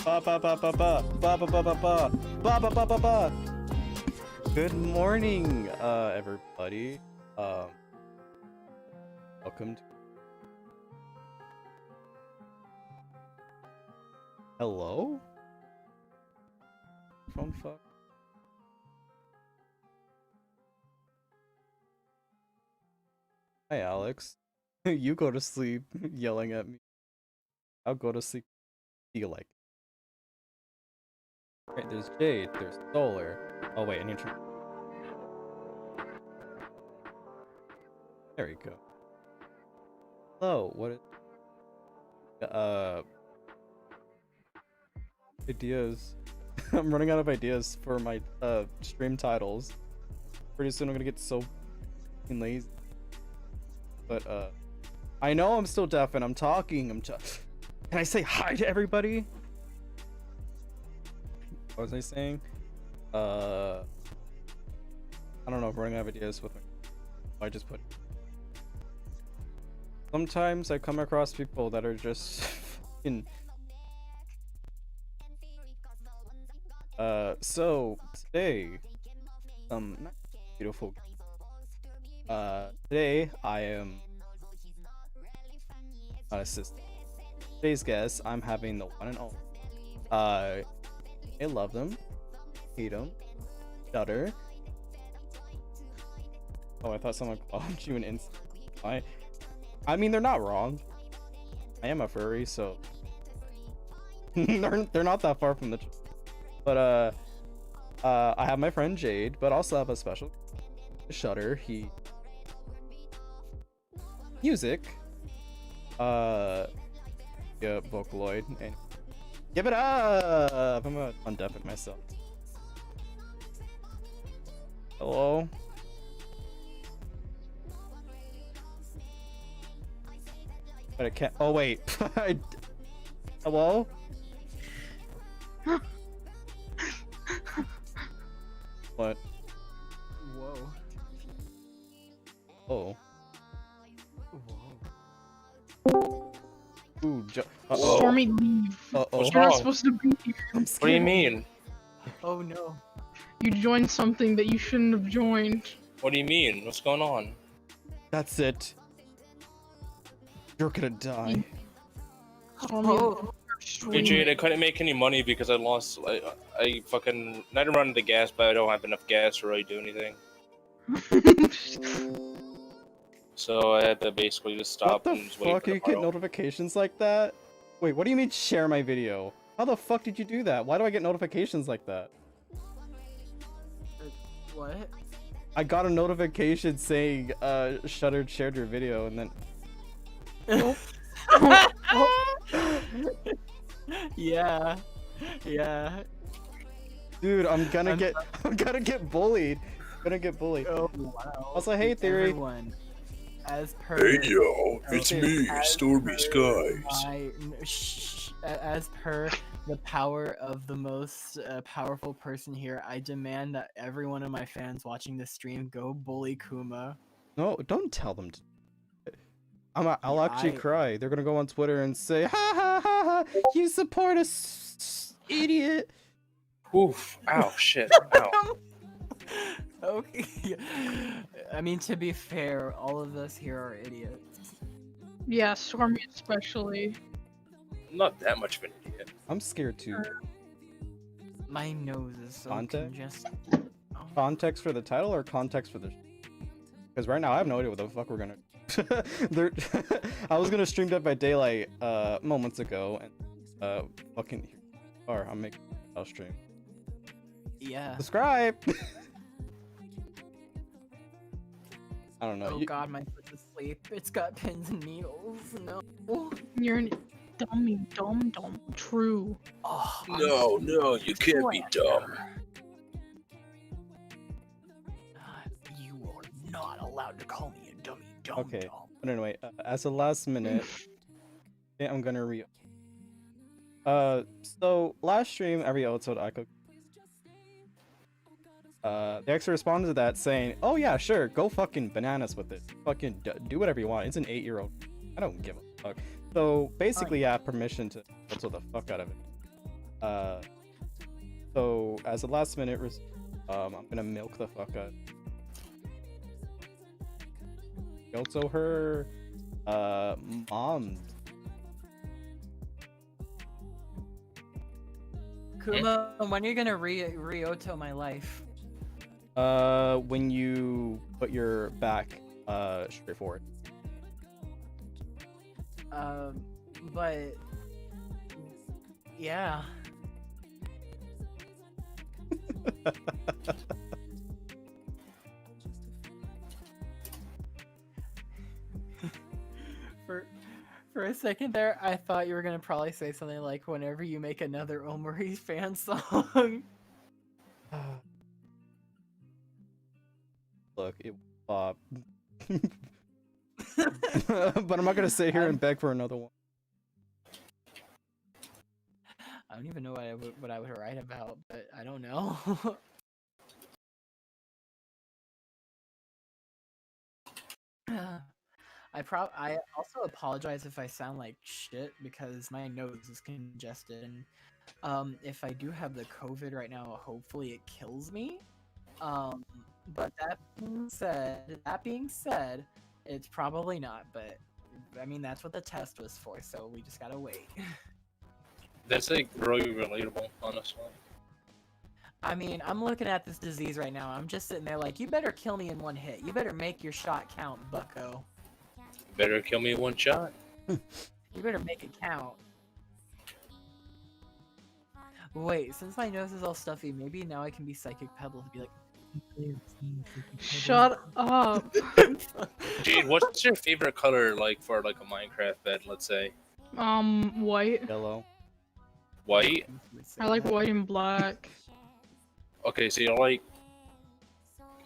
Ba ba ba ba ba ba ba ba ba ba ba ba ba ba ba. Good morning, everybody. Welcome to. Hello? Phone fuck. Hi, Alex. You go to sleep yelling at me. I'll go to sleep. Feel like. Right, there's Jade. There's Solar. Oh wait, I need to. There we go. Hello. What is? Ideas. I'm running out of ideas for my stream titles. Pretty soon I'm gonna get so fucking lazy. But I know I'm still deaf and I'm talking. Can I say hi to everybody? What was I saying? I don't know. I'm running out of ideas with my. I just put. Sometimes I come across people that are just fucking. So today, not beautiful. Today I am not assistant. Today's guest, I'm having the one and only. I love them, hate them, shudder. Oh, I thought someone called you an incel. I mean, they're not wrong. I am a furry, so they're not that far from the. But I have my friend Jade, but also have a special Shutter. He music. Yeah, Vocaloid, and give it up. I'm gonna undeaf it myself. Hello. But I can't. Oh wait. Hello. What? Whoa. Oh. Whoa. Ooh. Stormy, leave. Uh-oh. You're not supposed to be here. I'm What do you scared. mean? Oh no. You joined something that you shouldn't have joined. What do you mean? What's going on? That's it. You're gonna die. Stormy, Oh. Hey Jade, I couldn't make any money because I lost. I fucking not run out of gas, but I don't have enough gas to really do anything. So I had to basically just What stop the and just wait fuck? for You get tomorrow. notifications like that? Wait, what do you mean share my video? How the fuck did you do that? Why do I get notifications like that? What? I got a notification saying Shudder shared your video and then Yeah. Yeah. dude, I'm gonna I'm get bullied. I'm gonna get bullied. Oh wow. Also, hey, Theory. Everyone, as per. Hey yo, it's Okay, me, as Stormy per Skies. As per the power of the most powerful person here, I demand that every one of my fans watching this stream go bully Kuma. No, don't tell them to. I'll actually cry. They're gonna go on Twitter and say, ha ha ha ha, you support a idiot. Oof! Ow! Shit! Ow! Okay. I mean, to be fair, all of us here are idiots. yeah, Stormy especially. I'm not that much of an idiot. I'm scared too. My nose is so Context? congested. Oh. Context for the title or context for the? Because right now I have no idea what the fuck we're gonna. I was gonna stream Dead by Daylight moments ago and fucking or I'm making a stream. Yeah. Subscribe. I don't know. Oh god, my foot's asleep. It's got pins and needles. No. You're an dummy, dumb. True. Oh, No, you can't be dumb. You are not allowed to call me a dummy, dumb. Okay. But anyway, as a last minute, I'm gonna so last stream, every episode I could. They actually responded to that saying, "Oh yeah, sure, go fucking bananas with it. Fucking do whatever you want. It's an 8-year-old. I don't give a fuck." So basically, I have permission to cancel the fuck out of it. So as a last minute, I'm gonna milk the fuck out. Also, her mom. Kuma, when are you gonna Ryoto my life? When you put your back straight forward. But yeah. For a second there, I thought you were gonna probably say something like, "Whenever you make another Omori fan song." Look, it but I'm not gonna sit here and beg for another one. I don't even know what I would write about, but I don't know. I also apologize if I sound like shit because my nose is congested, and if I do have the COVID right now, hopefully it kills me. But that being said, it's probably not. But I mean, that's what the test was for, so we just gotta wait. That's like really relatable, honestly. I mean, I'm looking at this disease right now. I'm just sitting there like, you better kill me in one hit. You better make your shot count, bucko. Better kill me in one shot. You better make it count. Wait, since my nose is all stuffy, maybe now I can be Psychic Pebble to be like... Shut up. Jade, what's your favorite color like for like a Minecraft bed, let's say? White. Yellow. White? I like white and black. Okay, so you're like...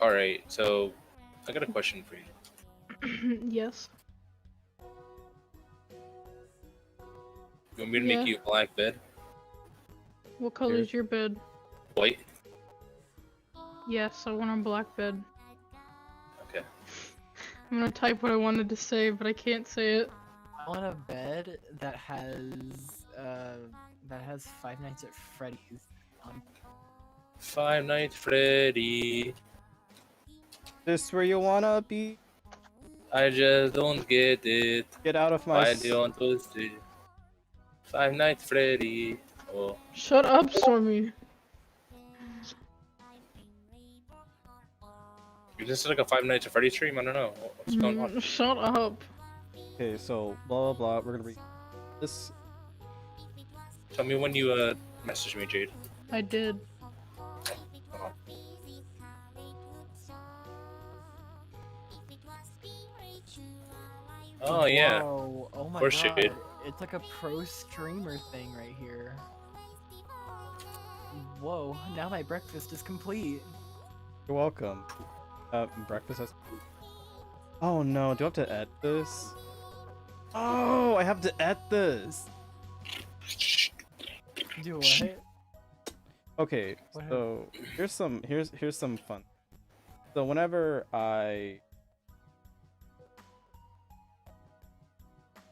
Alright, so I got a question for you. Yes. You want me to Yeah. make you a black bed? What color is your bed? White? Yes, I want a black bed. Okay. I'm gonna type what I wanted to say, but I can't say it. I want a bed that has Five Nights at Freddy's on. Five Nights Freddy. This where you wanna be? I just don't get it. Get out of my. I don't understand. Five Nights Freddy. Oh. Shut up, Stormy. Is this like a Five Nights at Freddy stream? I don't know. What's going on? Shut up. Okay, so blah blah blah. We're gonna read this. Tell me when you message me, Jade. I did. Hold on. Oh yeah. Whoa, oh my Of course you god. did. It's like a pro streamer thing right here. Whoa, now my breakfast is complete. You're welcome. Breakfast has. Oh no! Do I have to add this? Oh, I have to add this. Do what? Okay, What so here's some fun. So whenever I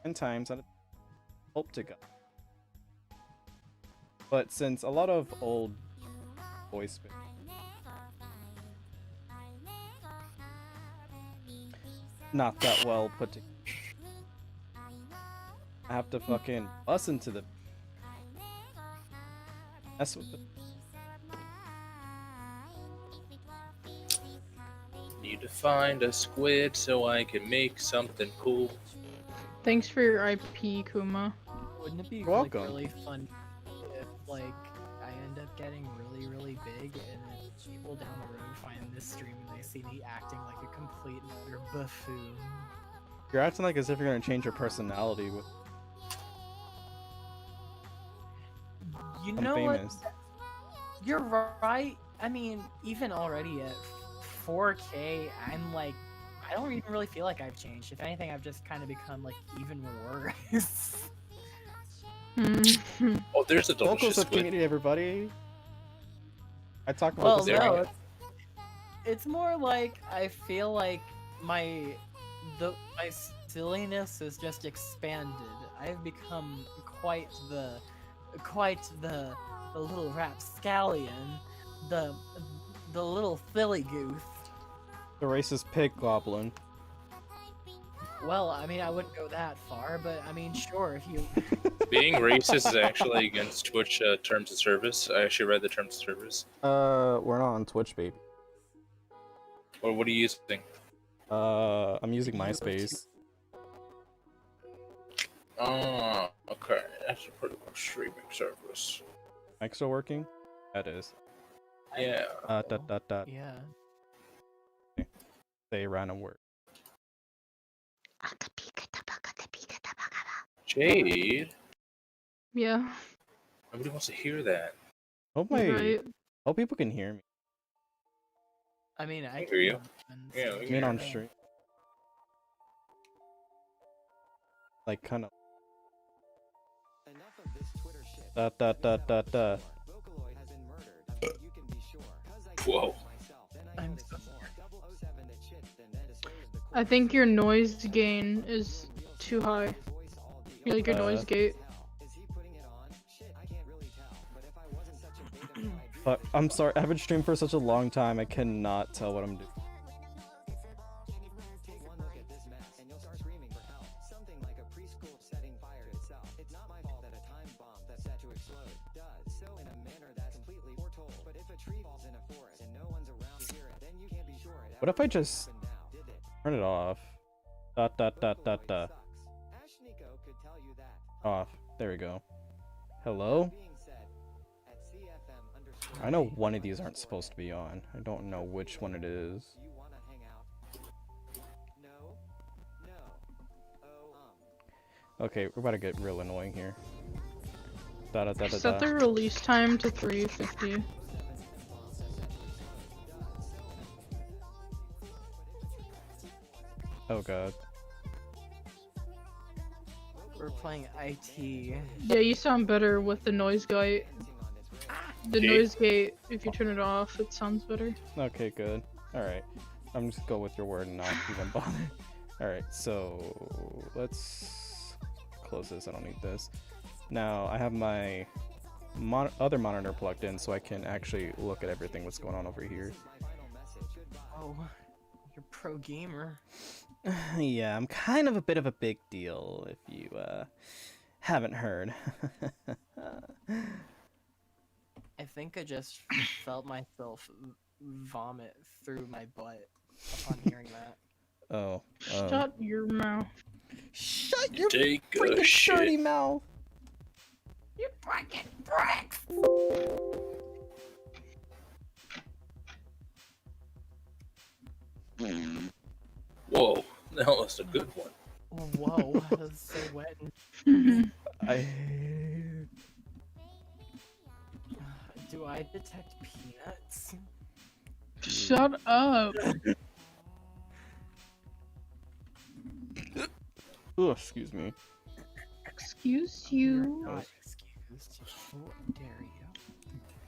10 times I hope to God. But since a lot of old voice not that well put together, I have to fucking bust into the mess with it. Need to find a squid so I can make something cool. Thanks for your IP, Kuma. Wouldn't it be You're like, welcome. really fun if like I end up getting really big and then people down the road find this stream and they see me acting like a complete and utter buffoon? You're acting like as if you're gonna change your personality with You I'm know famous. what? You're right. I mean, even already at 4K, I'm like, I don't even really feel like I've changed. If anything, I've just kind of become like even worse. Oh, there's a Vocals delicious of squid. community, everybody. I talk about Well, this. there. no, it's more like I feel like my silliness is just expanded. I've become quite the quite the little rapscallion, the little filly goose. The racist pig goblin. Well, I mean, I wouldn't go that far, but I mean, sure, if you. Being racist is actually against Twitch terms of service. I actually read the terms of service. We're not on Twitch, baby. Or what are you using? I'm using MySpace. Oh, okay. That's a pretty good streaming service. Mic still working? That is. Yeah. Yeah. Say a random word. Jade? Yeah. Nobody wants to hear that. Hope You're right. hope people can hear me. I mean, I hear you. can, Yeah, so we I mean on yeah. stream. Like kind of. Whoa. I'm so I think your noise gain is too high. You like your noise gate? But I'm sorry, I haven't streamed for such a long time. I cannot tell what I'm doing. What if I just turn it off? Off. There we go. Hello? I know one of these aren't supposed to be on. I don't know which one it is. Okay, we're about to get real annoying here. Set the release time to 3:50. Oh god. We're playing IT. Yeah, you sound better with the noise gate. The Okay. noise gate, if you turn it off, it sounds better. Okay, good. Alright. I'm just go with your word and not even bother. Alright, so let's close this. I don't need this. Now I have my other monitor plugged in so I can actually look at everything what's going on over here. Oh, you're pro gamer. Yeah, I'm kind of a bit of a big deal if you haven't heard. I think I just felt myself vomit through my butt upon hearing that. Oh. Shut your mouth. Shut your Take a freaking shit. dirty mouth! You're breaking bricks! Whoa, that was a good one. Whoa, that was so wet. I... Do I detect peanuts? Shut up. Oh, excuse me. Excuse You're you. not excused. How dare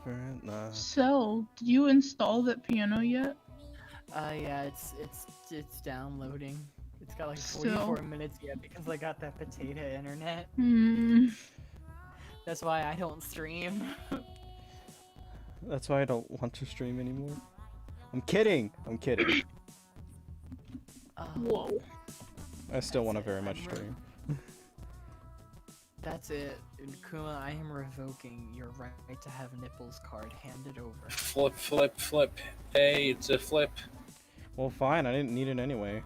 you? So, did you install that piano yet? Yeah, it's downloading. It's got like Still. 44 minutes yet because I got that potato internet. Hmm. That's why I don't stream. That's why I don't want to stream anymore. I'm kidding! I'm kidding. Whoa. I still want to very much stream. That's it. Kuma, I am revoking your right to have nipples card handed over. Flip, flip, flip. Hey, it's a flip. Well, fine. I didn't need it anyway.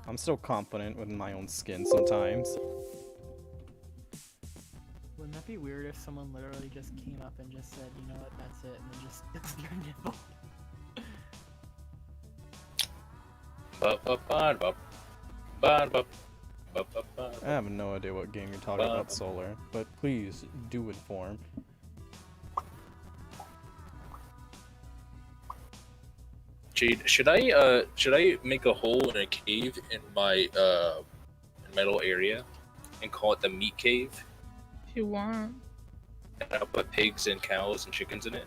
I'm still confident with my own skin sometimes. Wouldn't that be weird if someone literally just came up and just said, you know what, that's it, and then just it's your nipple? I have no idea what game you're talking about, Solar, but please do inform. Jade, should I make a hole in a cave in my metal area and call it the meat cave? If you want. And I'll put pigs and cows and chickens in it?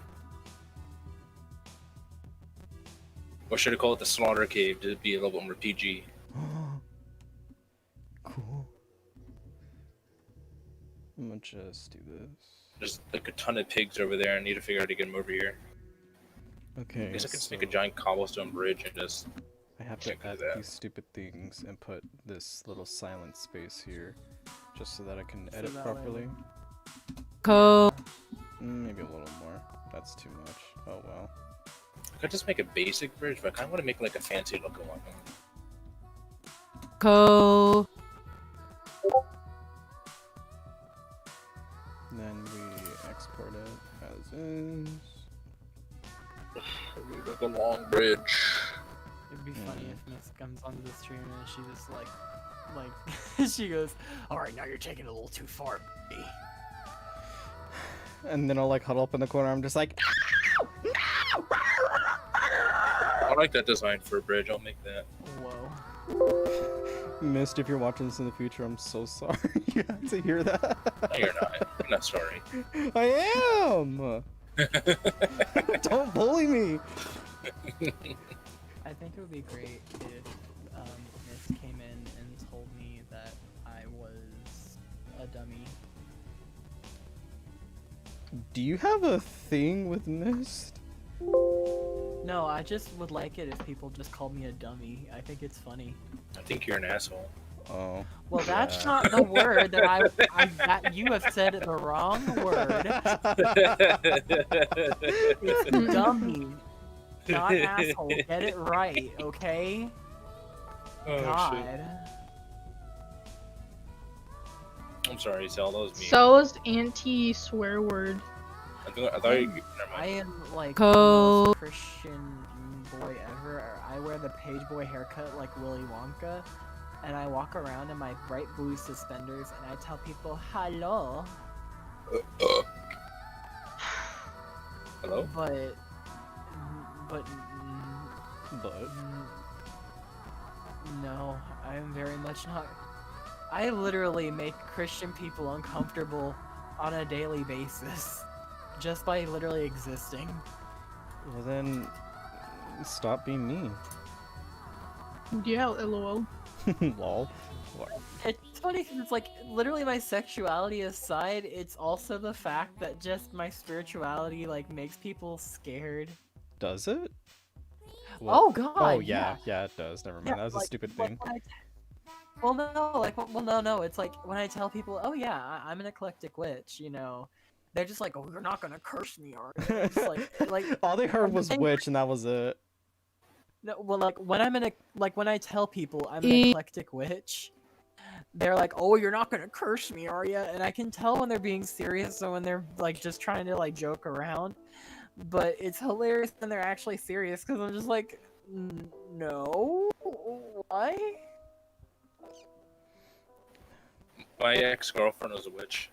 Or should I call it the slaughter cave to be a little bit more PG? Cool. I'm gonna just do this. There's like a ton of pigs over there. I need to figure out how to get them over here. Okay. I guess I can so make a giant cobblestone bridge and just. I have to Check add that. these stupid things and put this little silent space here, just so that I can edit that way- properly. Co. Maybe a little more. That's too much. Oh well. I could just make a basic bridge, but I kind of want to make like a fancy looking one. Co. Then we export it as is. Like a long bridge. It'd be funny if Miss comes onto the stream and she just like she goes, "All right, now you're taking it a little too far, buddy." And then I'll like huddle up in the corner. I'm just like, I like that design for a bridge. I'll make that. Whoa. Mist, if you're watching this in the future, I'm so sorry. You have to hear that. No, you're not. I'm not sorry. I am. Don't bully me. I think it would be great if Miss came in and told me that I was a dummy. Do you have a thing with Mist? No, I just would like it if people just called me a dummy. I think it's funny. I think you're an asshole. Oh. Well, that's Yeah. not the word that that you have said the wrong word. It's dummy, not asshole. Get it right, okay? Oh, God. shit. I'm sorry, Sal. That was me. Sal's anti-swear word. I thought you. Never I mind. am like Co- the most Christian boy ever. I wear the page boy haircut like Willy Wonka, and I walk around in my bright blue suspenders, and I tell people hello. Hello? But But no, I am very much not. I literally make Christian people uncomfortable on a daily basis, just by literally existing. well then, stop being mean. Yeah, lol. Lol. It's funny because it's like literally my sexuality aside, it's also the fact that just my spirituality like makes people scared. Does it? Oh god. Oh yeah, yeah, it does. Never mind. Yeah, That was a like- stupid like thing. when well, no, like, well, no. It's like when I tell people, "Oh yeah, I'm an eclectic witch," you know, they're just like, "Oh, you're not gonna curse me, are you?" It's like, All they heard was Thank- witch, and that was it. no, well, like when when I tell people I'm an eclectic witch, they're like, "Oh, you're not gonna curse me, are you?" And I can tell when they're being serious or when they're like just trying to like joke around. But it's hilarious when they're actually serious because I'm just like, no, why? My ex-girlfriend was a witch.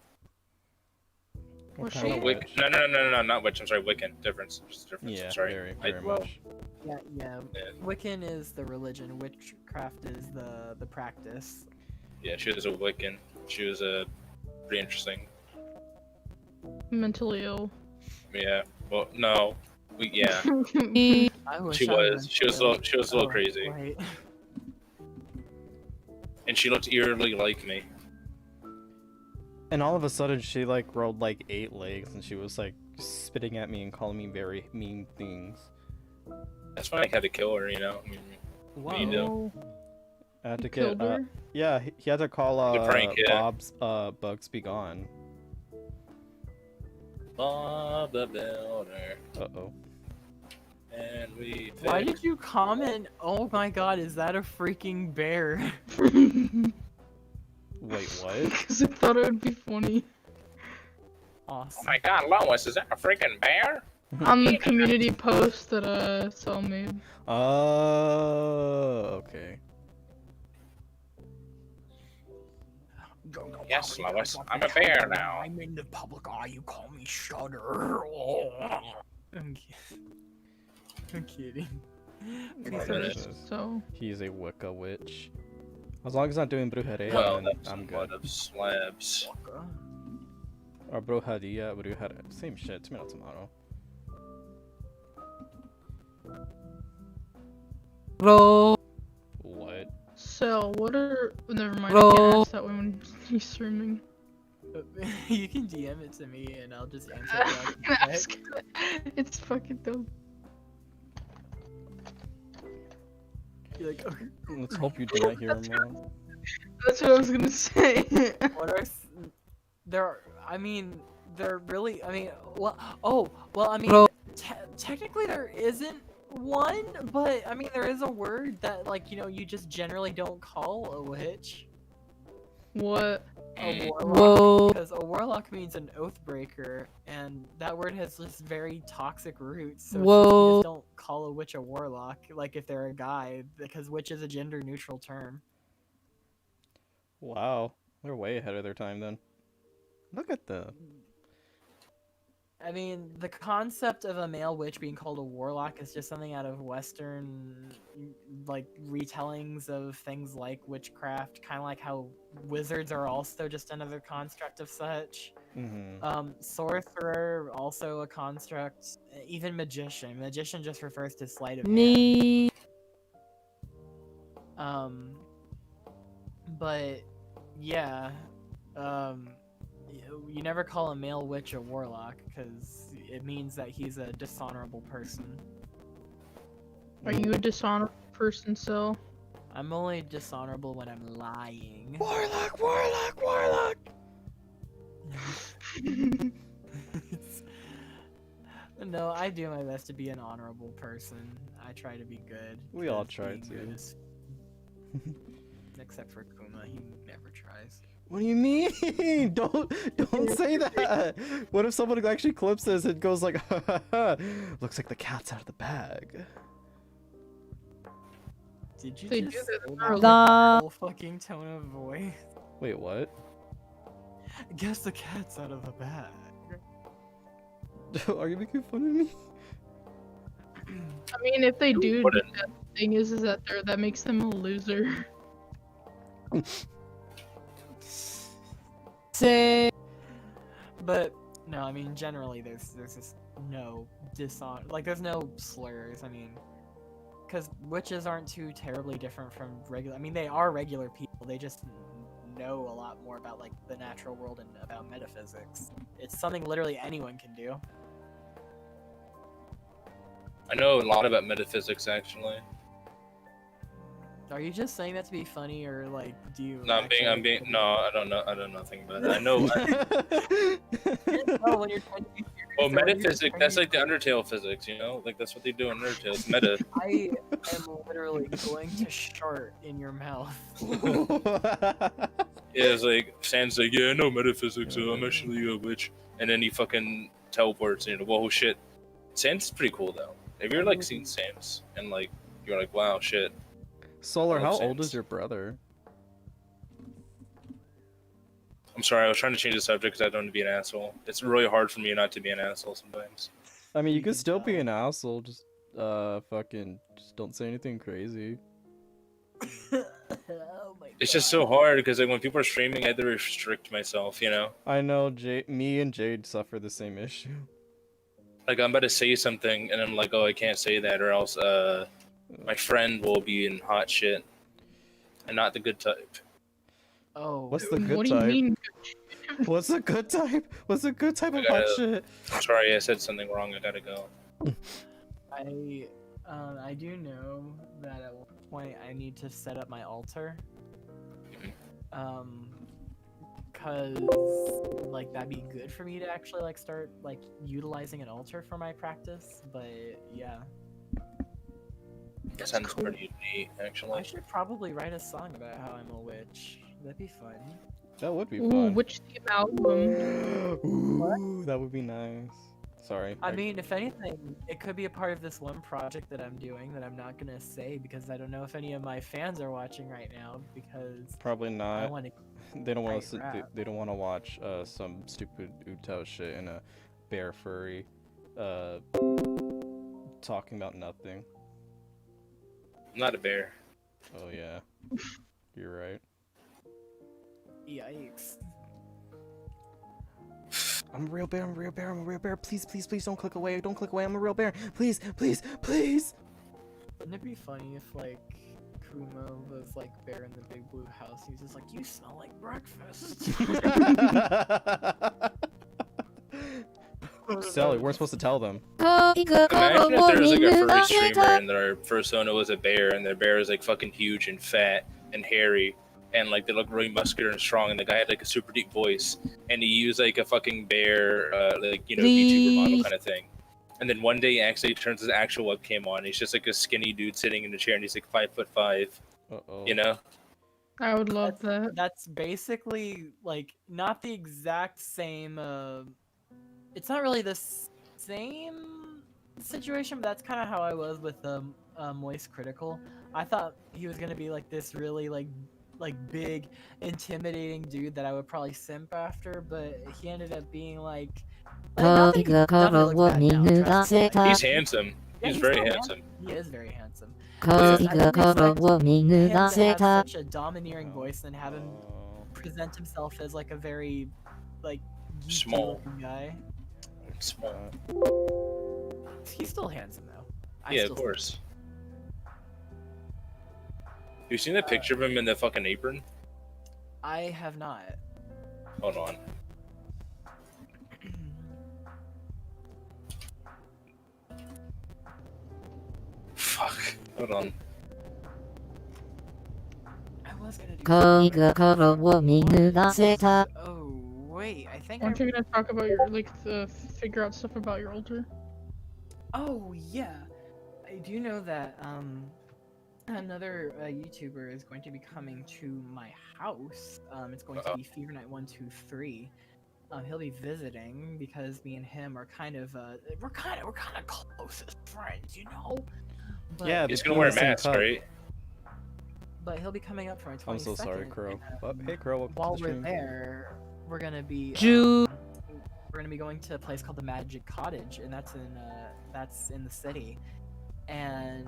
Was kind she? of Wick. witch? No, not witch. I'm sorry, Wiccan. Difference. Just difference. Yeah, I'm sorry. very, I- very well, much. Yeah. Yeah. Wiccan is the religion. Witchcraft is the practice. Yeah, she was a Wiccan. She was pretty interesting. Mentally ill. Yeah. Well, no. Yeah. I wish She I was. went She was. to- She was a little oh, crazy, Right. and she looked eerily like me. And all of a sudden, she like rolled like 8 legs, and she was like spitting at me and calling me very mean things. That's why I had to kill her. You know. I mean, What do you do? Whoa. I had to Killed get. her? Yeah, he had to call The prank, yeah. Bob's Bugs Be Gone. Bob the Builder, Uh-oh. and we. Why did you comment? Oh my God, is that a freaking bear? Wait, what? Because I thought it would be funny. Oh Awesome. my God, Lois, is that a freaking bear? On the community post that Sal made. Oh, okay. Yes, Lois, I'm a bear now. I'm in the public eye. You call me Shudder. I'm kidding. Please don't Minute. So, He's a Wicca witch. As long as I'm not doing brujeria, Well, then that's I'm a good. lot of slabs. Or brujeria, same shit. Tomato, tomato. Roll. What? Sal, what are... Never mind, I Roll. can't ask that when he's streaming. You can DM it to me and I'll just answer I'm it. just gonna- It's fucking dumb. You're like, okay. Let's hope you do not hear him wrong. That's what I was gonna say. What are there? I mean, there really. I mean, well. Oh, well. I mean, Bro. technically there isn't one, but I mean, there is a word that, like, you just generally don't call a witch. What? A warlock. Whoa. Because a warlock means an oath breaker, and that word has this very toxic roots. So it's just, you Whoa. just don't call a witch a warlock, like if they're a guy, because witch is a gender neutral term. Wow, they're way ahead of their time then. Look at them. I mean, the concept of a male witch being called a warlock is just something out of Western, like, retellings of things like witchcraft, kind of like how wizards are also just another construct of such. Sorcerer, also a construct. Even magician. Magician just refers to sleight of hand. Me. But, yeah, you never call a male witch a warlock, because it means that he's a dishonorable person. Are you a dishonorable person, so? I'm only dishonorable when I'm lying. Warlock, warlock, warlock! No, I do my best to be an honorable person. I try to be good. We all 'cause try being good to. is- Except for Kuma, he never tries. What do you mean? Don't say that. What if someone actually clips this and goes like, looks like the cat's out of the bag. Did you They just do say that that thoroughly. with Nah. a whole fucking tone of voice? Wait, what? Guess the cat's out of the bag. Are you making fun of me? I mean, if they do, What that thing is that that makes them a loser. Say. But no, I mean generally there's just no there's no slurs. I mean, because witches aren't too terribly different from regular. I mean, they are regular people. They just know a lot more about like the natural world and about metaphysics. It's something literally anyone can do. I know a lot about metaphysics actually. Are you just saying that to be funny, or like do you? No, I'm being. No, I don't know nothing about it. I know. No, when you're trying to be serious, Well, or when you're metaphysics. trying That's to- like the Undertale physics, you know. Like that's what they do in Undertale. It's meta. I am literally going to shart in your mouth. Yeah, it's like Sans like, yeah, I know metaphysics, so I'm actually a witch, and then he fucking teleports, and you're like, whoa, shit. Sans is pretty cool though. If you're like seen Sans and like you're like, wow, shit. Solar, I how love old Sans. is your brother? I'm sorry, I was trying to change the subject because I don't want to be an asshole. It's really hard for me not to be an asshole sometimes. I mean, you You could can still be tell. an asshole, just fucking just don't say anything crazy. Oh my It's just so hard because like when people are streaming, I have to restrict myself, you know. I know me and Jade suffer the same issue. Like I'm about to say something and I'm like, oh, I can't say that, or else my friend will be in hot shit, and not the good type. Oh, What's the good What do you type? mean? What's the good type? What's the good type of I hot gotta- shit? Sorry, I said something wrong. I gotta go. I do know that at one point I need to set up my altar. Cause like that'd be good for me to actually like start like utilizing an altar for my practice. But yeah, That sounds pretty neat, I actually. should probably write a song about how I'm a witch. That'd be fun. That would be Ooh, fun. which theme album? Ooh, that would be nice. Sorry. I mean, if anything, it could be a part of this one project that I'm doing that I'm not gonna say because I don't know if any of my fans are watching right now because Probably I not. want to. They don't want Right, to. rap. They don't want to watch some stupid UTAU shit and a bear furry, talking about nothing. I'm not a bear. Oh yeah, you're right. Yikes. I'm a real bear. I'm a real bear. I'm a real bear. Please, please, please don't click away. Don't click away. I'm a real bear. Please, please, please. Wouldn't it be funny if like Kumo was like Bear in the Big Blue House. He's just like, you smell like breakfast. Sally, we're supposed to tell them. Imagine if there was like a furry streamer and their persona was a bear, and their bear is like fucking huge and fat and hairy, and like they look really muscular and strong, and the guy had like a super deep voice, and he used like a fucking bear, like YouTuber model kind of thing. And then one day he actually turns his actual webcam on. He's just like a skinny dude sitting in a chair, and he's like 5'5". Uh-oh. You know? I would love that. That's basically like not the exact same. It's not really the same situation, but that's kind of how I was with Moist Critical. I thought he was gonna be like this really like big, intimidating dude that I would probably simp after, but he ended up being like. Not that he looks bad now, trust me, like, He's handsome. yeah, He's very still handsome. He is very handsome. I didn't expect him to have such a domineering voice and have him present himself as like a very like Small. geeky-looking guy. Small. He's still handsome though. Yeah, of course. You seen that picture of him in the fucking apron? I have not. Hold on. Fuck. Hold on. I was gonna do. 恋心を見逃せた Oh wait, I think. Aren't you gonna talk about your figure out stuff about your altar? Oh yeah, I do know that another YouTuber is going to be coming to my house. It's going to be Fever Night 123. He'll be visiting because me and him are kind of we're kind of closest friends, you know. But, Yeah, He's gonna wear a mask, right? But he'll be coming up for my 22nd. I'm so sorry, Crow. But hey, Crow, welcome While to the we're stream. there, we're gonna be Ju- we're gonna be going to a place called the Magic Cottage, and that's in the city. And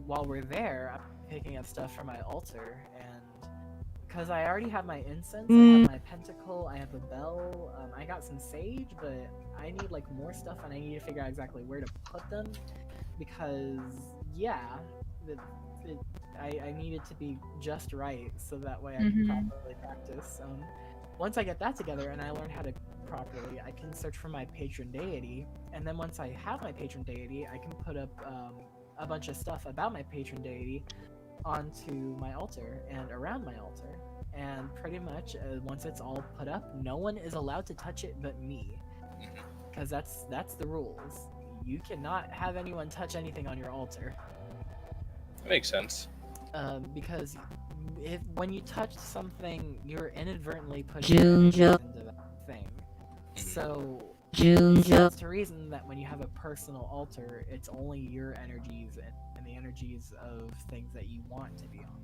while we're there, I'm picking up stuff for my altar, and because I already have my incense, I have my pentacle, I have a bell, I got some sage, but I need like more stuff, and I need to figure out exactly where to put them, because yeah, I need it to be just right, so that way I can properly practice. Once I get that together and I learn how to properly, I can search for my patron deity, and then once I have my patron deity, I can put up a bunch of stuff about my patron deity onto my altar and around my altar, and pretty much once it's all put up, no one is allowed to touch it but me, because that's the rules. You cannot have anyone touch anything on your altar. That makes sense. Because when you touch something, you're inadvertently putting into that thing. So that's the reason that when you have a personal altar, it's only your energies and the energies of things that you want to be on.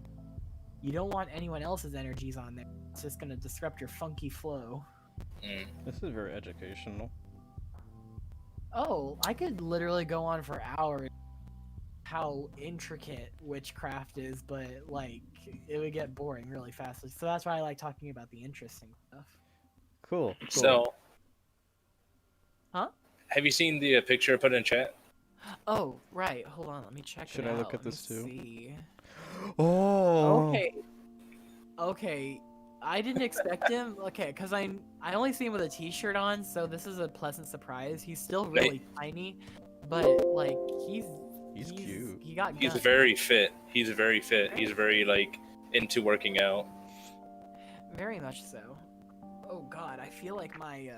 You don't want anyone else's energies on there. It's just gonna disrupt your funky flow. This is very educational. Oh, I could literally go on for hours how intricate witchcraft is, but like it would get boring really fast. So that's why I like talking about the interesting stuff. Cool. So, huh? Have you seen the picture I put in chat? Oh, right. Hold on. Let me check Should it out. I look at Let me this too? see. Oh. Okay. Okay. I didn't expect him. Okay, because I only see him with a t-shirt on, so this is a pleasant surprise. He's still really tiny, but like he's cute. He got He's guns. very fit. He's very fit. He's very like into working out. Very much so. Oh god, I feel like my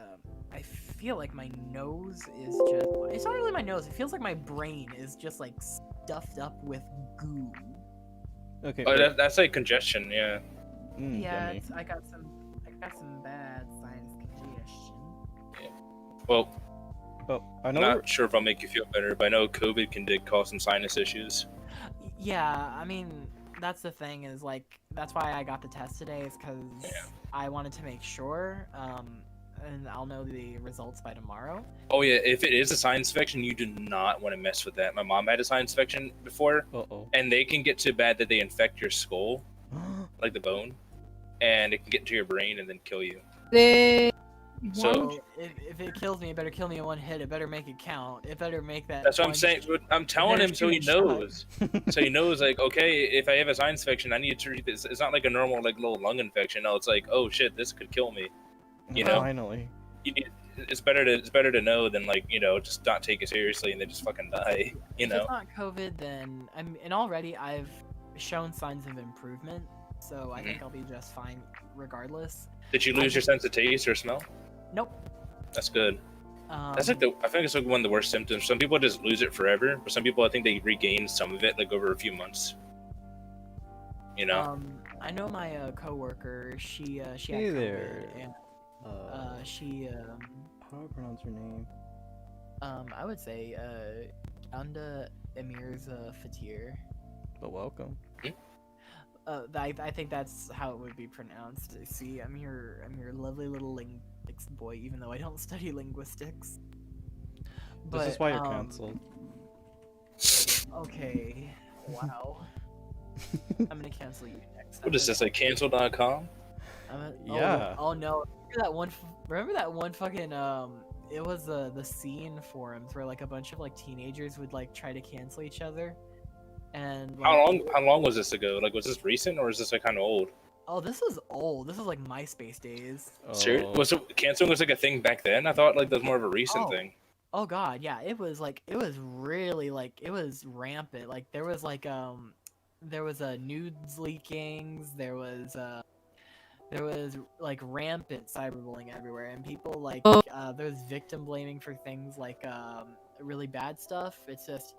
nose is just, it's not really my nose, it feels like my brain is just like stuffed up with goo. Okay. Oh, that's like congestion, yeah. Yeah, Yummy. I got some bad sinus congestion. Well, I know. not sure if I'll make you feel better, but I know COVID can cause some sinus issues. Yeah, I mean, that's the thing is like, that's why I got the test today, is because I wanted to make sure, and I'll know the results by tomorrow. Oh yeah, if it is a sinus infection, you do not want to mess with that. My mom had a sinus infection before, and they can get so bad that they infect your skull, like the bone, and it can get into your brain and then kill you. So if it kills me, it better kill me in one hit. It better make it count. It better make that. that's what I'm one saying. But I'm telling him so he knows. So he knows, like, okay, if I have a sinus infection, I need to treat this. It's not like a normal, like, little lung infection. No, it's like, oh shit, this could kill me. You know? Finally. It's better to know than, like, you know, just not take it seriously and then just fucking die. You If know? it's not COVID, then and already I've shown signs of improvement, so I think I'll be just fine regardless. Did you lose your sense of taste or smell? Nope. That's good. That's like I think it's like one of the worst symptoms. Some people just lose it forever, but some people I think they regain some of it like over a few months. You know. I know my coworker. She had Hey COVID, there. and she How do I pronounce her name? I would say Anda Emir's Fatir. But welcome. I think that's how it would be pronounced. See, I'm your lovely little linguistics boy, even though I don't study linguistics. This is why you're cancelled. Okay. Wow. I'm gonna cancel you next. What is this, like cancel.com? Yeah. Oh no! Remember that one fucking It was the scene forums where like a bunch of like teenagers would like try to cancel each other. And like, How long was this ago? Like, was this recent or is this like kind of old? Oh, this is old. This is like MySpace days. Seriously? Was canceling was like a thing back then? I thought like that was more of a recent thing. Oh god, yeah. It was really like it was rampant. Like there was nudes leakings. There was like rampant cyberbullying everywhere, and people like there's victim blaming for things like really bad stuff. It's just.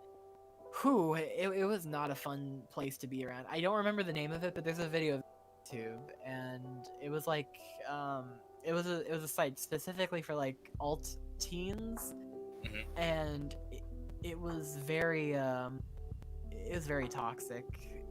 Whew, it was not a fun place to be around. I don't remember the name of it, but there's a video of YouTube, and it was like it was a site specifically for like alt teens, and it was very toxic.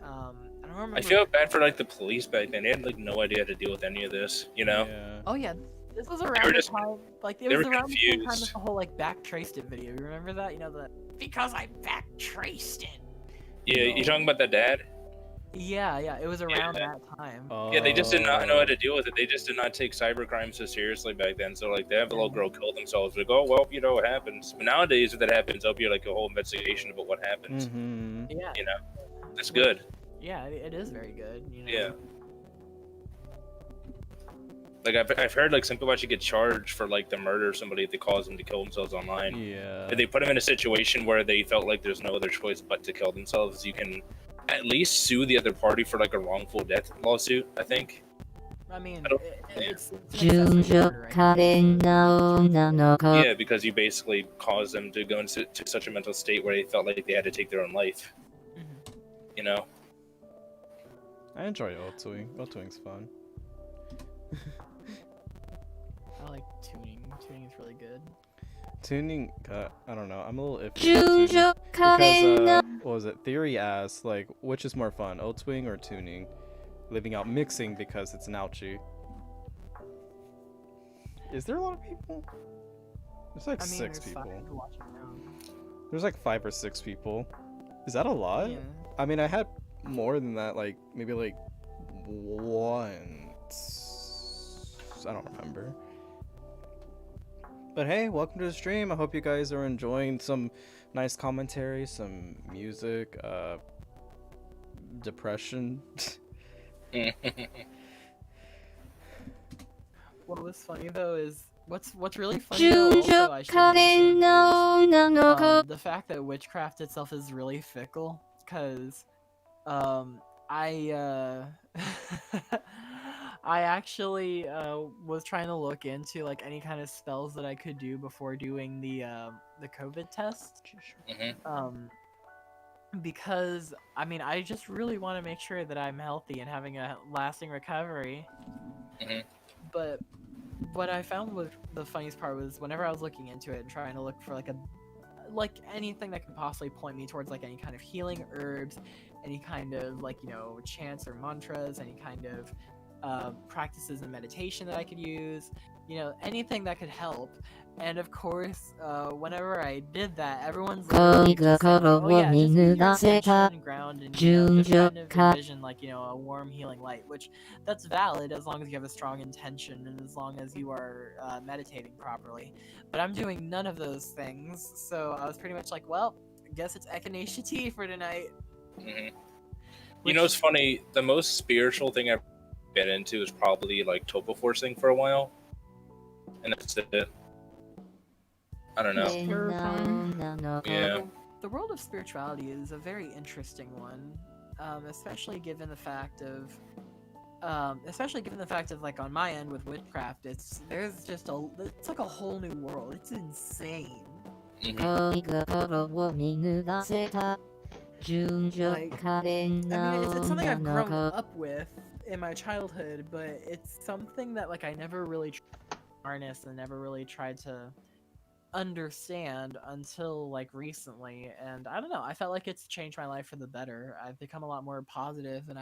I don't remember. I feel bad for like the police back then. They had like no idea how to deal with any of this, you know? Yeah. Oh yeah, this was around the time. Like it was around the same time as the whole like back traced it video. You remember that? You know the because I back traced it. Yeah, you talking about the dad? Yeah, it was around that time. Yeah, they just did not know how to deal with it. They just did not take cybercrime so seriously back then. So like, they have a little girl kill themselves. Like, oh well, you know what happens. But nowadays, if that happens, there'll be like a whole investigation about what happens. Yeah, you know, that's good. Yeah, it is very good. You know? Yeah. Like I've heard like some people actually get charged for like the murder of somebody if they cause them to kill themselves online. Yeah. If they put them in a situation where they felt like there's no other choice but to kill themselves, you can at least sue the other party for like a wrongful death lawsuit, I think. I mean, it's yeah, because you basically caused them to go into such a mental state where they felt like they had to take their own life. You know? I enjoy Otwing. Otwing's fun. I like tuning. Tuning is really good. Tuning, I don't know. I'm a little iffy on tuning because what was it? Theory asked like, which is more fun, Otwing or tuning? Leaving out mixing because it's an ouchie. Is there a lot of people? There's like 6 people. There's like 5 or 6 people. Is that a lot? Yeah. I mean, I had more than that. Like maybe like once. I don't remember. But hey, welcome to the stream. I hope you guys are enjoying some nice commentary, some music, depression. What was funny though is what's really funny though, also, I should mention, the fact that witchcraft itself is really fickle, because I actually was trying to look into like any kind of spells that I could do before doing the COVID test. Because I mean, I just really want to make sure that I'm healthy and having a lasting recovery. But what I found was the funniest part was whenever I was looking into it and trying to look for like anything that could possibly point me towards like any kind of healing herbs, any kind of like, you know, chants or mantras, any kind of practices and meditation that I could use, you know, anything that could help. And of course, whenever I did that, everyone's 恋 literally just saying, 心 "Oh を yeah, 見 just use 濡 your らせた intention, ground, and just 純 kind 情 of か envision like a warm, healing light." Which that's valid as long as you have a strong intention and as long as you are meditating properly. But I'm doing none of those things, so I was pretty much like, "Well, I guess it's echinacea tea for tonight." You Which, know, it's funny. The most spiritual thing I've been into is probably like topo forcing for a while, and that's it. I don't know. It's terrifying. Yeah. the world of spirituality is a very interesting one, especially given the fact of like on my end with witchcraft, it's like a whole new world. It's insane. Mhm. 恋心を見濡らせた純情 Like, 可憐 I な mean, it's something 女 I've の grown 子 up with in my childhood, but it's something that like I never really tried to harness and never really tried to understand until like recently. And I don't know, I felt like it's changed my life for the better. I've become a lot more positive, and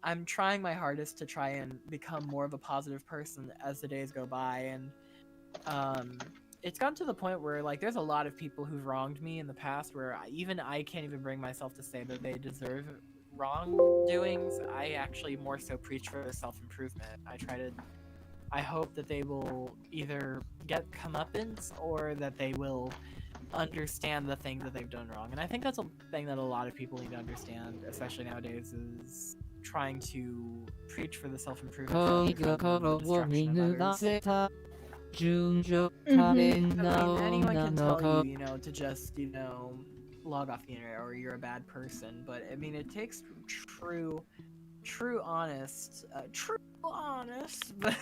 I'm trying my hardest to try and become more of a positive person as the days go by. And it's gotten to the point where like there's a lot of people who've wronged me in the past where even I can't even bring myself to say that they deserve wrongdoings. I actually more so preach for their self-improvement. I hope that they will either get comeuppance or that they will understand the things that they've done wrong. And I think that's a thing that a lot of people need to understand, especially nowadays, is trying to preach for the self-improvement 恋 rather than the 心を見 destruction 濡 of ら others. せた純情 Mhm. 可憐 I mean, な anyone 女 can の tell 子 you, to just, log off the internet or you're a bad person. But I mean, it takes true honest, but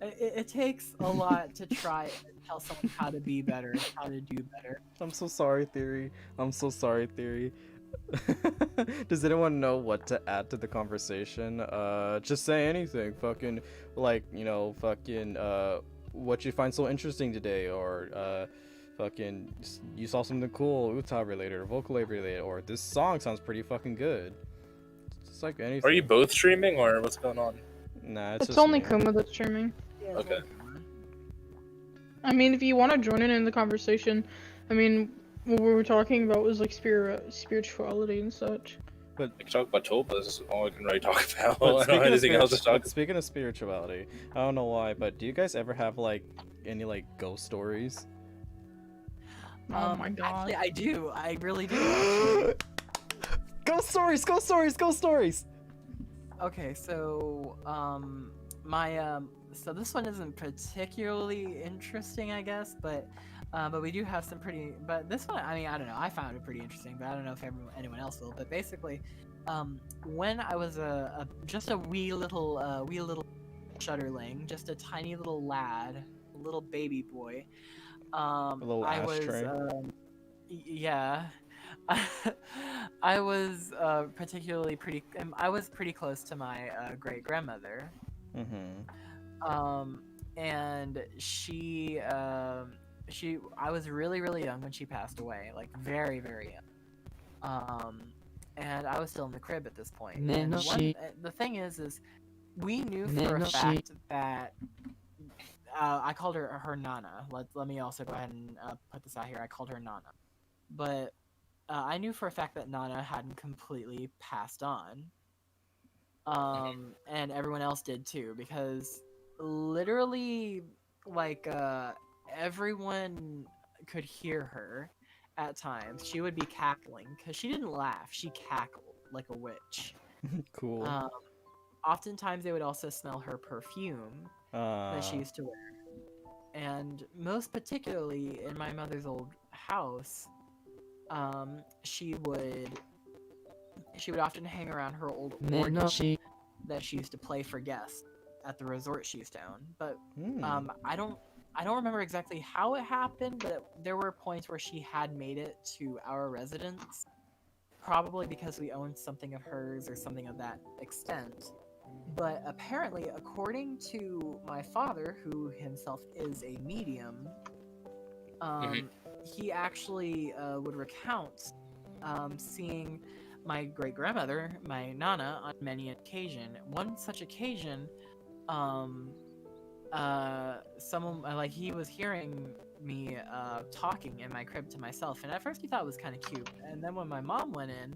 it takes a lot to try and tell someone how to be better and how to do better. I'm so sorry, Theory. I'm so sorry, Theory. Does anyone know what to add to the conversation? Just say anything. Fucking, like, what you find so interesting today, or, fucking, you saw something cool, UTAU related, or Vocaloid related, or this song sounds pretty fucking good. Just like anything. Are you both streaming or what's going on? Nah, it's It's just only me. Kuma that's streaming. Yeah, Okay. I mean, if you want to join in the conversation, I mean, what we were talking about was like spirituality and such. I can talk about Topas. That's all I can really talk about. But I don't have speaking, of anything else to talk about. speaking of spirituality, I don't know why, but do you guys ever have like any like ghost stories? Oh my god. Actually, I do. I really do. Actually. Ghost stories! Ghost stories! Ghost stories! Okay, so so this one isn't particularly interesting, I guess, but we do have some pretty. But this one, I mean, I don't know. I found it pretty interesting, but I don't know if anyone else will. But basically, when I was just a wee little shudderling, just a tiny little lad, a little baby boy, A little I was ashtray. yeah. I was particularly pretty. I was pretty close to my great grandmother. Mm-hmm. And I was really young when she passed away, like very young. And I was still in the crib at this point. And the thing is we knew for a fact that I called her Nana. Let me also go ahead and put this out here. I called her Nana, but I knew for a fact that Nana hadn't completely passed on. And everyone else did too, because literally, like, everyone could hear her at times. She would be cackling, because she didn't laugh, she cackled like a witch. Cool. Oftentimes they would also smell her perfume that she used to wear. And most particularly in my mother's old house, she would often hang around her old organ that she used to play for guests at the resort she used to own. But I don't remember exactly how it happened, but there were points where she had made it to our residence, probably because we owned something of hers or something of that extent. But apparently, according to my father, who himself is a medium, he actually would recount seeing my great grandmother, my Nana, on many occasion. One such occasion, someone like he was hearing me talking in my crib to myself, and at first he thought it was kind of cute, and then when my mom went in,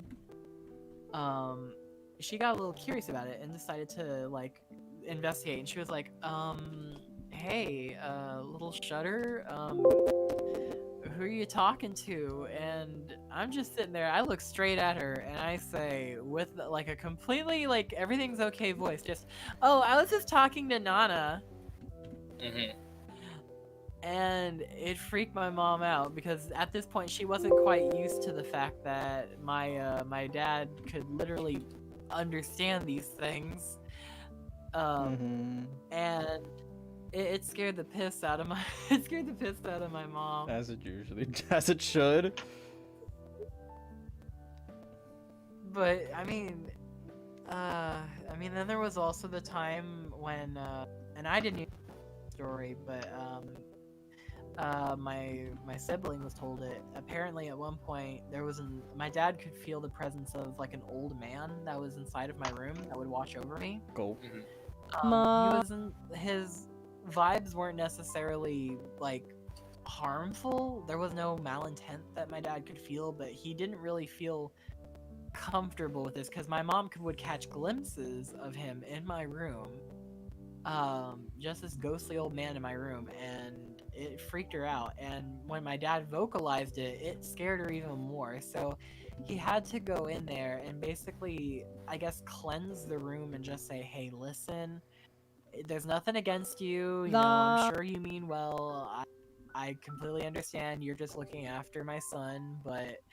she got a little curious about it and decided to like investigate, and she was like, hey, little Shutter, who are you talking to? And I'm just sitting there, I look straight at her and I say, with like a completely like everything's okay voice, just, oh, I was just talking to Nana. And it freaked my mom out because at this point she wasn't quite used to the fact that my dad could literally understand these things, and it scared the piss out of my it scared the piss out of my mom. As it usually, as it should. But I mean, then there was also the time when and I didn't even know the story, but my sibling was told it. Apparently, at one point, my dad could feel the presence of like an old man that was inside of my room that would watch over me. Go. His vibes weren't necessarily like harmful. There was no malintent that my dad could feel, but he didn't really feel comfortable with this because my mom would catch glimpses of him in my room, just this ghostly old man in my room, and it freaked her out. And when my dad vocalized it, it scared her even more. So he had to go in there and basically, I guess, cleanse the room and just say, hey, listen, there's nothing against you, you know, I'm sure you mean well. I completely understand you're just looking after my son, but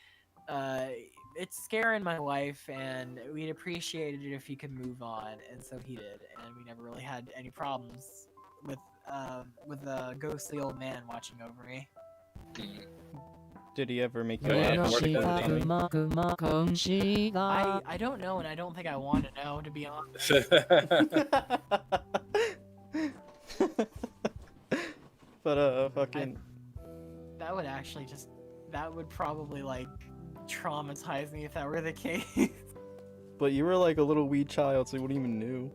it's scaring my wife, and we'd appreciate it if you could move on. And so he did, and we never really had any problems with a ghostly old man watching over me. Did he ever make you I don't know, and I don't think I want to know, to be honest. But fucking that would probably like traumatize me if that were the case. But you were like a little wee child, so you wouldn't even knew.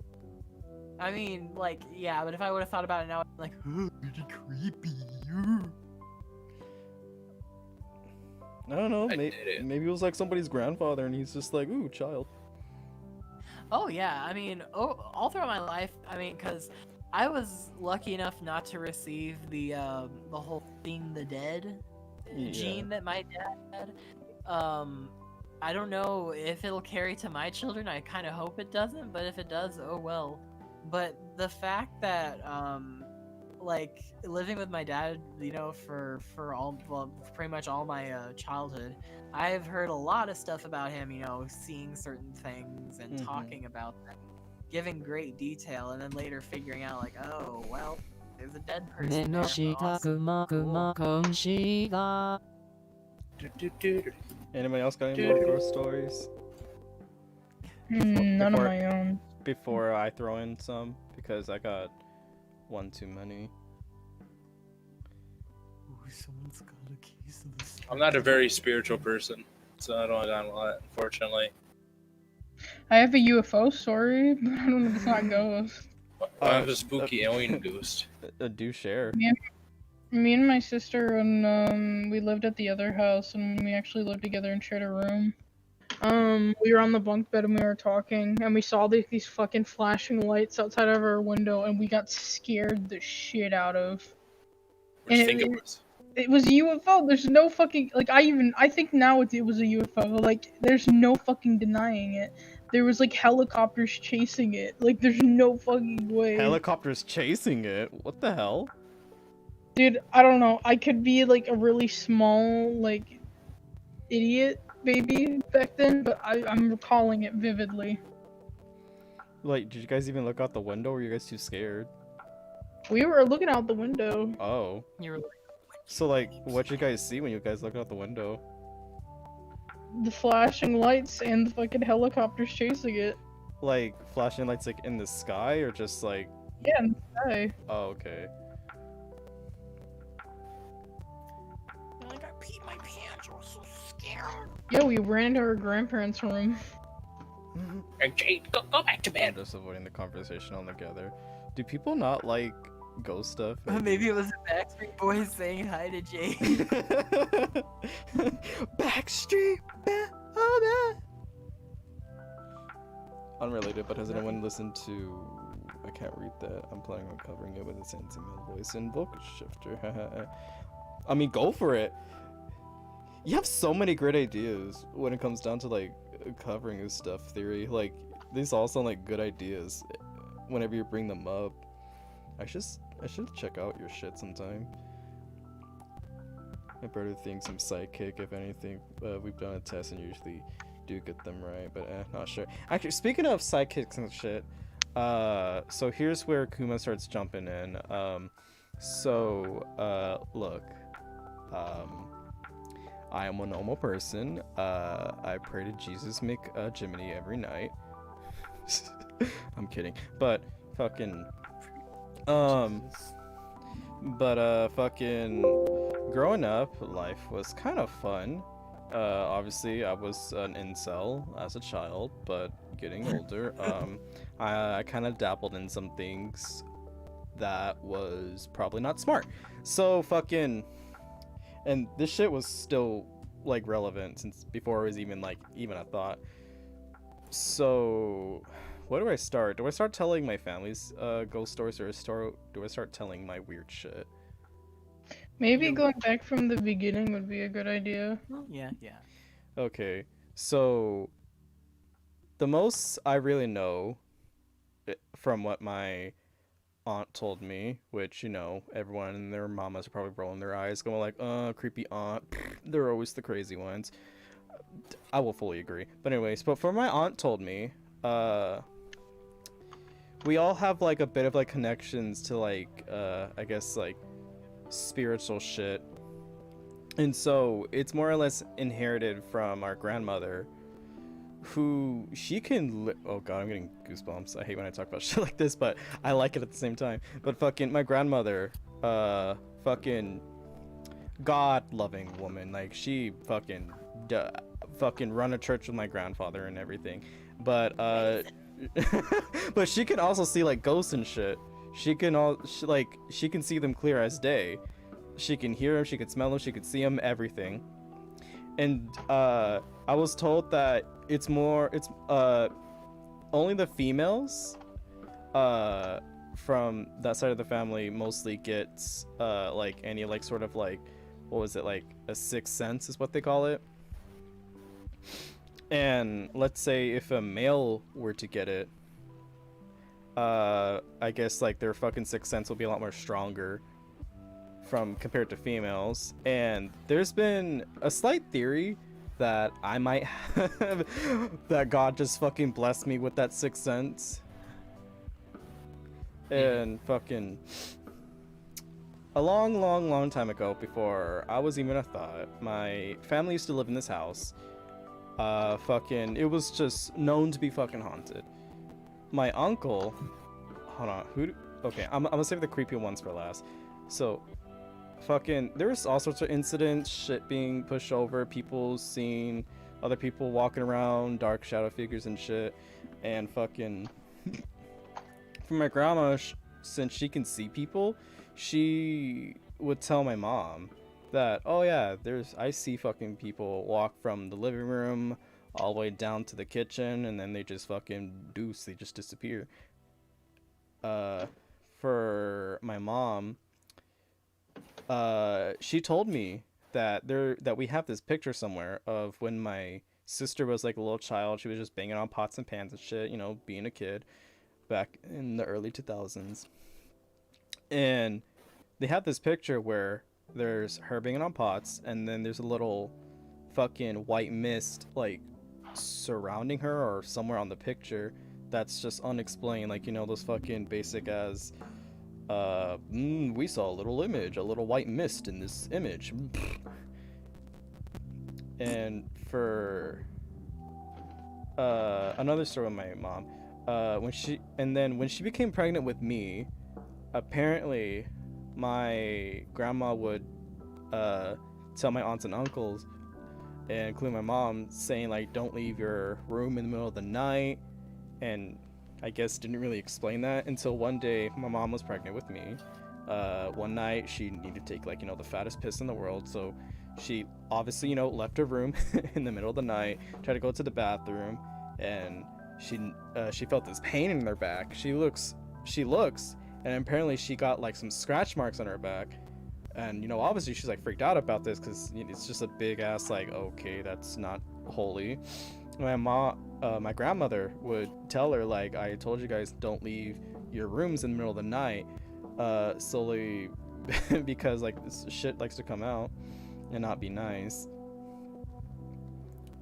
I mean, like, yeah, but if I would have thought about it now, I'd be like, oh, pretty creepy. I don't know, maybe it was like somebody's grandfather and he's just like, ooh, child. Oh yeah, I mean, all throughout my life, I mean, because I was lucky enough not to receive the whole seeing the dead gene that my dad had. I don't know if it'll carry to my children. I kind of hope it doesn't, but if it does, oh well. But the fact that like living with my dad, you know, for pretty much all my childhood, I've heard a lot of stuff about him, you know, seeing certain things and talking about them, giving great detail, and then later figuring out like, oh well, there's a dead person there. Awesome. Anybody else got any more ghost stories? None of my own. Before I throw in some, because I got one too many. Ooh, someone's got a case of this. I'm not a very spiritual person, so I don't got a lot, unfortunately. I have a UFO story, but I don't know if it's not ghost. I have a spooky alien ghost. Do share. Me and my sister, and we lived at the other house, and we actually lived together and shared a room. We were on the bunk bed and we were talking, and we saw these fucking flashing lights outside of our window, and we got scared the shit out of. What do you think it was? It was a UFO. There's no fucking, like, I think now it was a UFO. Like, there's no fucking denying it. There was like helicopters chasing it. Like, there's no fucking way. Helicopters chasing it? What the hell? Dude, I don't know. I could be like a really small, like, idiot baby back then, but I'm recalling it vividly. Like, did you guys even look out the window, or were you guys too scared? We were looking out the window. Oh. You were like, So, like, what'd you guys see when you guys looked out the window? The flashing lights and the fucking helicopters chasing it. Like, flashing lights, like, in the sky, or just, like... Yeah, in the sky. Oh, okay. like, I peed my pants, I was so scared. Yeah, we ran into our grandparents' room. And Jade, go back to I'm bed. just avoiding the conversation altogether. Do people not like ghost stuff. Maybe it was the Backstreet Boys saying hi to Jake. Backstreet, oh, unrelated, but has anyone listened to? I can't read that. I'm planning on covering it with a sensing male voice and vocal shifter. I mean, go for it. You have so many great ideas when it comes down to like covering this stuff theory. Like these all sound like good ideas whenever you bring them up. I should check out your shit sometime. I better think some sidekick, if anything. We've done a test and usually do get them right, but not sure. Actually, speaking of sidekicks and shit, so here's where Kuma starts jumping in. Look, I am a normal person. I pray to Jesus Jiminy every night. I'm kidding, but fucking fucking growing up, life was kind of fun. Obviously I was an incel as a child, but getting older, I kind of dabbled in some things that was probably not smart. So fucking, and this shit was still like relevant since before it was even a thought. So where do I start? Do I start telling my family's ghost stories, or do I start telling my weird shit? Maybe going back from the beginning would be a good idea. Yeah. Okay, so the most I really know from what my aunt told me, which, you know, everyone and their mamas are probably rolling their eyes going like, creepy aunt, they're always the crazy ones. I will fully agree. But anyways, but for my aunt told me, we all have like a bit of like connections to like, I guess like spiritual shit. And so it's more or less inherited from our grandmother, who she can oh god, I'm getting goosebumps. I hate when I talk about shit like this, but I like it at the same time. But fucking my grandmother, fucking god-loving woman. Like she fucking run a church with my grandfather and everything. But but she can also see like ghosts and shit. She can see them clear as day. She can hear them, she could smell them, she could see them, everything. And I was told that it's only the females from that side of the family mostly gets like any like sort of like, what was it, like a sixth sense is what they call it. And let's say if a male were to get it, I guess like their fucking sixth sense will be a lot more stronger compared to females. And there's been a slight theory that I might have that God just fucking blessed me with that sixth sense. And fucking a long time ago, before I was even a thought, my family used to live in this house. Fucking, it was just known to be fucking haunted. My uncle, hold on, okay, I'm gonna save the creepy ones for last. So fucking, there was all sorts of incidents, shit being pushed over, people seeing other people walking around, dark shadow figures and shit. And fucking for my grandma, since she can see people, she would tell my mom that, oh yeah, I see fucking people walk from the living room all the way down to the kitchen, and then they just fucking they just disappear. For my mom, she told me that we have this picture somewhere of when my sister was like a little child. She was just banging on pots and pans and shit, you know, being a kid back in the early 2000s. And they have this picture where there's her banging on pots, and then there's a little fucking white mist like surrounding her or somewhere on the picture that's just unexplained. Like, you know, those fucking basic as we saw a little white mist in this image. And for another story with my mom, when she became pregnant with me, apparently my grandma would tell my aunts and uncles, and including my mom, saying like, don't leave your room in the middle of the night. And I guess didn't really explain that until one day my mom was pregnant with me. One night she needed to take like, you know, the fattest piss in the world, so she obviously, you know, left her room in the middle of the night, tried to go to the bathroom, and she felt this pain in her back. She looks, and apparently she got like some scratch marks on her back. And, you know, obviously she's like freaked out about this because it's just a big ass, like, okay, that's not holy. My grandmother would tell her, like, I told you guys don't leave your rooms in the middle of the night, solely because like this shit likes to come out and not be nice.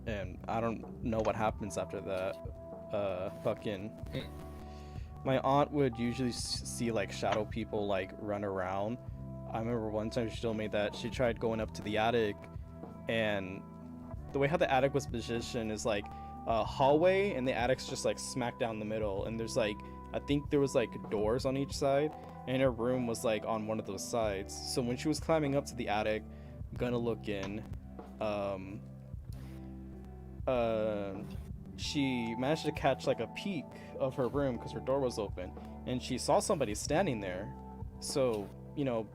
And I don't know what happens after that. My aunt would usually see like shadow people like run around. I remember one time she told me that she tried going up to the attic, and the way how the attic was positioned is like a hallway, and the attic's just like smack down the middle, and there's like, I think there was like doors on each side, and her room was like on one of those sides. So when she was climbing up to the attic, gonna look in, she managed to catch like a peek of her room because her door was open, and she saw somebody standing there. So, you know,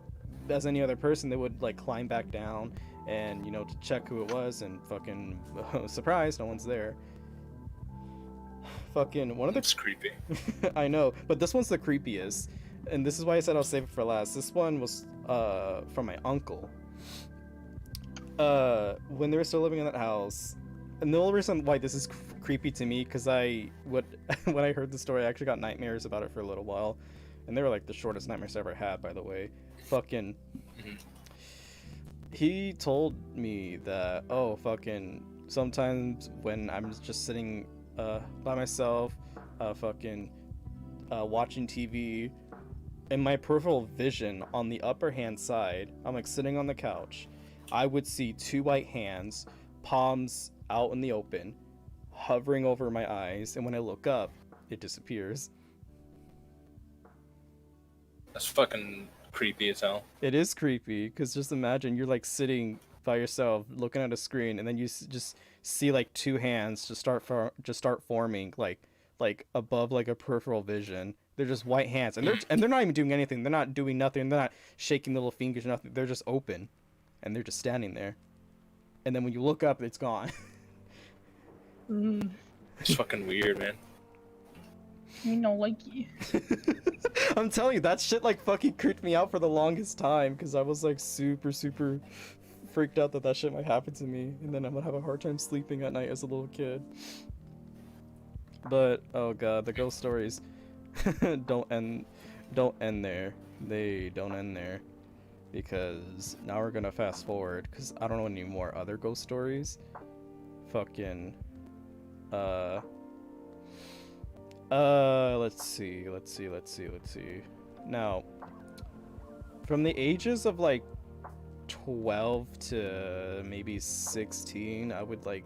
as any other person, they would like climb back down and, you know, to check who it was, and fucking surprise, no one's there. Fucking one of the... It's creepy. I know, but this one's the creepiest, and this is why I said I'll save it for last. This one was from my uncle. When they were still living in that house, and the only reason why this is creepy to me, because when I heard the story, I actually got nightmares about it for a little while, and they were like the shortest nightmares I ever had, by the way. Fucking... He told me that, oh, fucking, sometimes when I'm just sitting by myself, watching TV, in my peripheral vision on the upper hand side, I'm like sitting on the couch, I would see two white hands, palms out in the open, hovering over my eyes, and when I look up, it disappears. That's fucking creepy as hell. It is creepy, because just imagine you're like sitting by yourself looking at a screen, and then you just see like two hands just start forming like above like a peripheral vision. They're just white hands, and they're not even doing anything. They're not doing nothing. They're not shaking little fingers or nothing. They're just open, and they're just standing there. And then when you look up, it's gone. It's fucking weird, man. Me no like you. I'm telling you, that shit like fucking creeped me out for the longest time, because I was like super freaked out that shit might happen to me, and then I'm gonna have a hard time sleeping at night as a little kid. But oh god, the ghost stories don't end there. They don't end there, because now we're gonna fast forward, because I don't know any more other ghost stories. Fucking let's see. Now, from the ages of like 12 to maybe 16, I would like,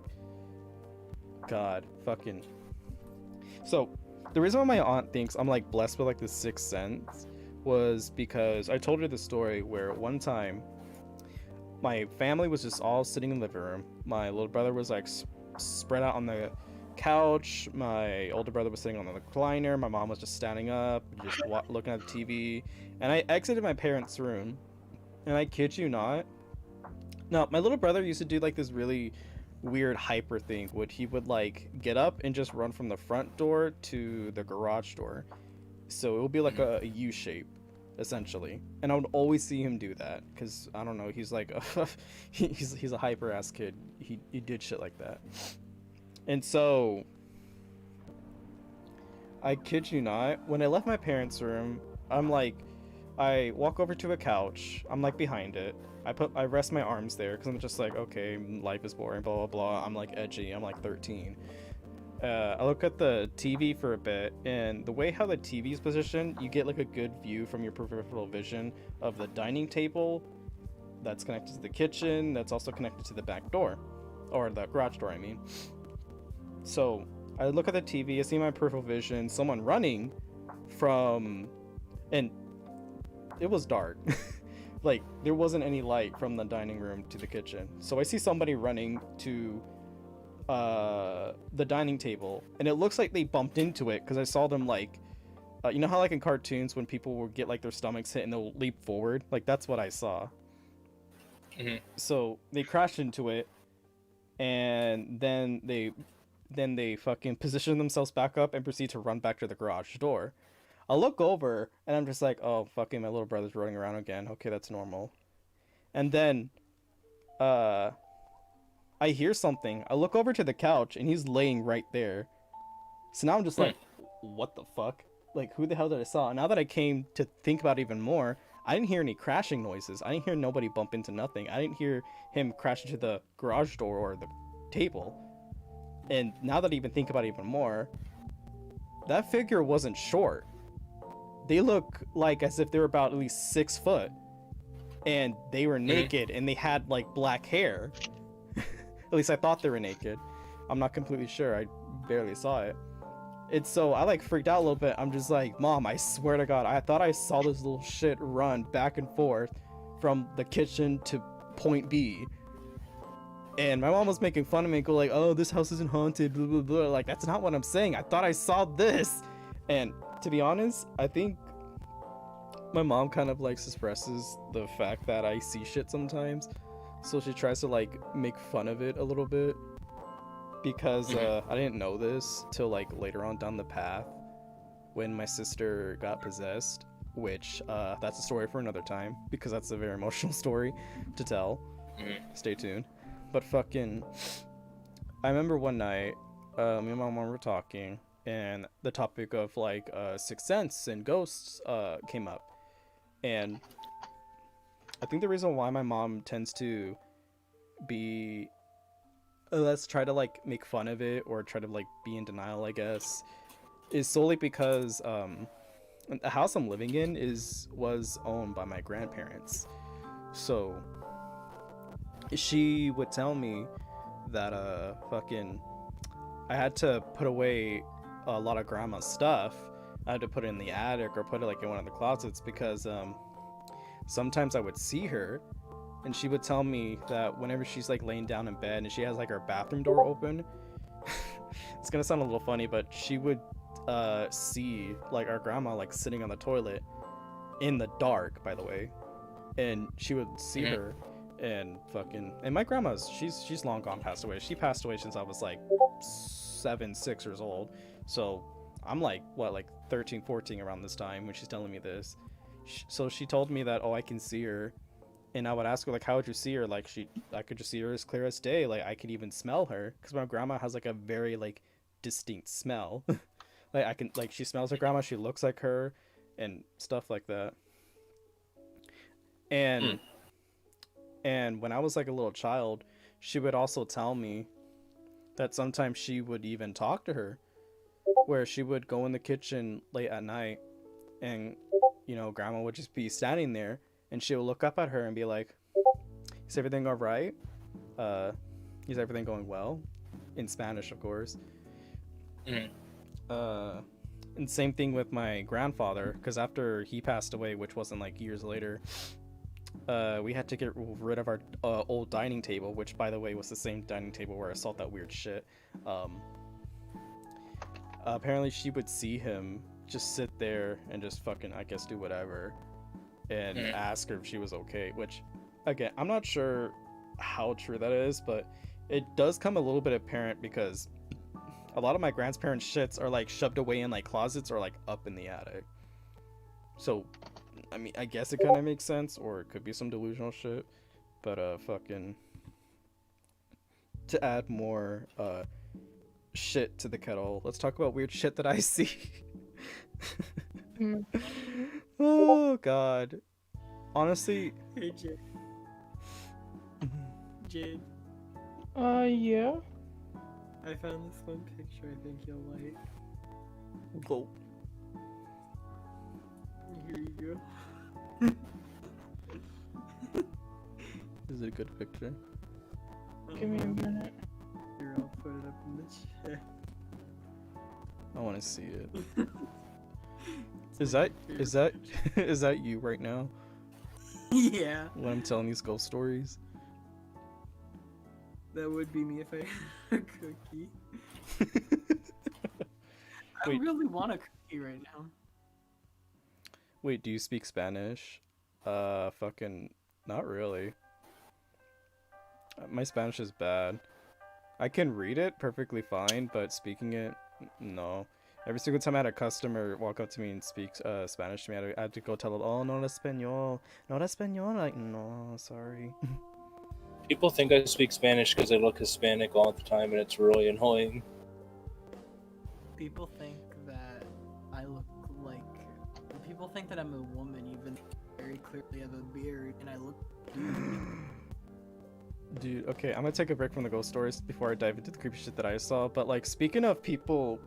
god, fucking. So, the reason why my aunt thinks I'm like blessed with like the sixth sense was because I told her the story where one time my family was just all sitting in the living room. My little brother was like spread out on the couch, my older brother was sitting on the recliner, my mom was just standing up, just looking at the TV, and I exited my parents' room, and I kid you not, now my little brother used to do like this really weird hyper thing, he would like get up and just run from the front door to the garage door, so it would be like a U shape essentially, and I would always see him do that, because I don't know, he's like he's a hyper ass kid. He did shit like that. And so, I kid you not, when I left my parents' room, I'm like, I walk over to a couch, I'm like behind it, I rest my arms there, because I'm just like, okay, life is boring, blah blah blah, I'm like edgy, I'm like 13. I look at the TV for a bit, and the way how the TV is positioned, you get like a good view from your peripheral vision of the dining table that's connected to the kitchen, that's also connected to the back door, or the garage door, I mean. So I look at the TV, I see my peripheral vision, someone running from, and it was dark. Like there wasn't any light from the dining room to the kitchen. So I see somebody running to the dining table, and it looks like they bumped into it because I saw them like, you know how like in cartoons when people will get like their stomachs hit and they'll leap forward, like that's what I saw. So they crashed into it, and then they fucking position themselves back up and proceed to run back to the garage door. I look over and I'm just like, oh fucking, my little brother's running around again. Okay, that's normal. And then I hear something. I look over to the couch and he's laying right there. So now I'm just like, what the fuck? Like, who the hell did I saw? And now that I came to think about it even more, I didn't hear any crashing noises. I didn't hear nobody bump into nothing. I didn't hear him crash into the garage door or the table. And now that I even think about it even more, that figure wasn't short. They look like as if they were about at least 6 foot. And they were naked and they had like black hair. At least I thought they were naked. I'm not completely sure. I barely saw it. It's so I like freaked out a little bit. I'm just like, Mom, I swear to God, I thought I saw this little shit run back and forth from the kitchen to point B. And my mom was making fun of me and go like, oh, this house isn't haunted, blah, blah, blah. Like, that's not what I'm saying. I thought I saw this. And to be honest, I think my mom kind of like expresses the fact that I see shit sometimes. So she tries to like make fun of it a little bit. Because I didn't know this till like later on down the path when my sister got possessed, which that's a story for another time because that's a very emotional story to tell. Stay tuned. But fucking, I remember one night, me and my mom were talking, and the topic of like Sixth Sense and ghosts came up, and I think the reason why my mom tends to be let's try to like make fun of it or try to like be in denial, I guess, is solely because the house I'm living in was owned by my grandparents. So she would tell me that fucking I had to put away a lot of grandma's stuff. I had to put it in the attic or put it like in one of the closets because sometimes I would see her and she would tell me that whenever she's like laying down in bed and she has like her bathroom door open, it's gonna sound a little funny, but she would see like our grandma like sitting on the toilet in the dark, by the way, and she would see her and fucking, and my grandma's she's long gone passed away. She passed away since I was like 6 years old, so I'm like what, like 13 14 around this time when she's telling me this. So she told me that, oh, I can see her. And I would ask her, like, how would you see her? Like, I could just see her as clear as day. Like, I could even smell her. Because my grandma has, like, a very, like, distinct smell. Like, I can, like, she smells her grandma. She looks like her. And stuff like that. And when I was, like, a little child, she would also tell me that sometimes she would even talk to her. Where she would go in the kitchen late at night. And, you know, grandma would just be standing there. And she would look up at her and be like, is everything all right? Is everything going well? In Spanish, of course. And same thing with my grandfather, because after he passed away, which wasn't like years later, we had to get rid of our old dining table, which, by the way, was the same dining table where I saw that weird shit. Apparently, she would see him just sit there and just fucking, I guess, do whatever. And ask her if she was okay, which, again, I'm not sure how true that is, but it does come a little bit apparent because a lot of my grandparents' shits are like shoved away in like closets or like up in the attic. So, I mean, I guess it kind of makes sense, or it could be some delusional shit, but fucking, to add more shit to the kettle, let's talk about weird shit that I see. Oh God, honestly. Hey Jade. Jade. Yeah. I found this one picture I think you'll like. Go. Here you go. Is it a good picture? Give me a minute. Here, I'll put it up in the chat. I want to see it. Is that you right now? Yeah. When I'm telling these ghost stories? That would be me if I had a cookie. I Wait. really want a cookie right now. Wait, do you speak Spanish? Fucking, not really. My Spanish is bad. I can read it perfectly fine, but speaking it, no. Every single time I had a customer walk up to me and speak Spanish to me, I had to go tell them, oh, no español. No español. Like, no, sorry. People think I speak Spanish because I look Hispanic all the time, and it's really annoying. People think that I look like. People think that I'm a woman, even though I very clearly have a beard, and I look. Dude, okay, I'm gonna take a break from the ghost stories before I dive into the creepy shit that I saw. But like, speaking of people,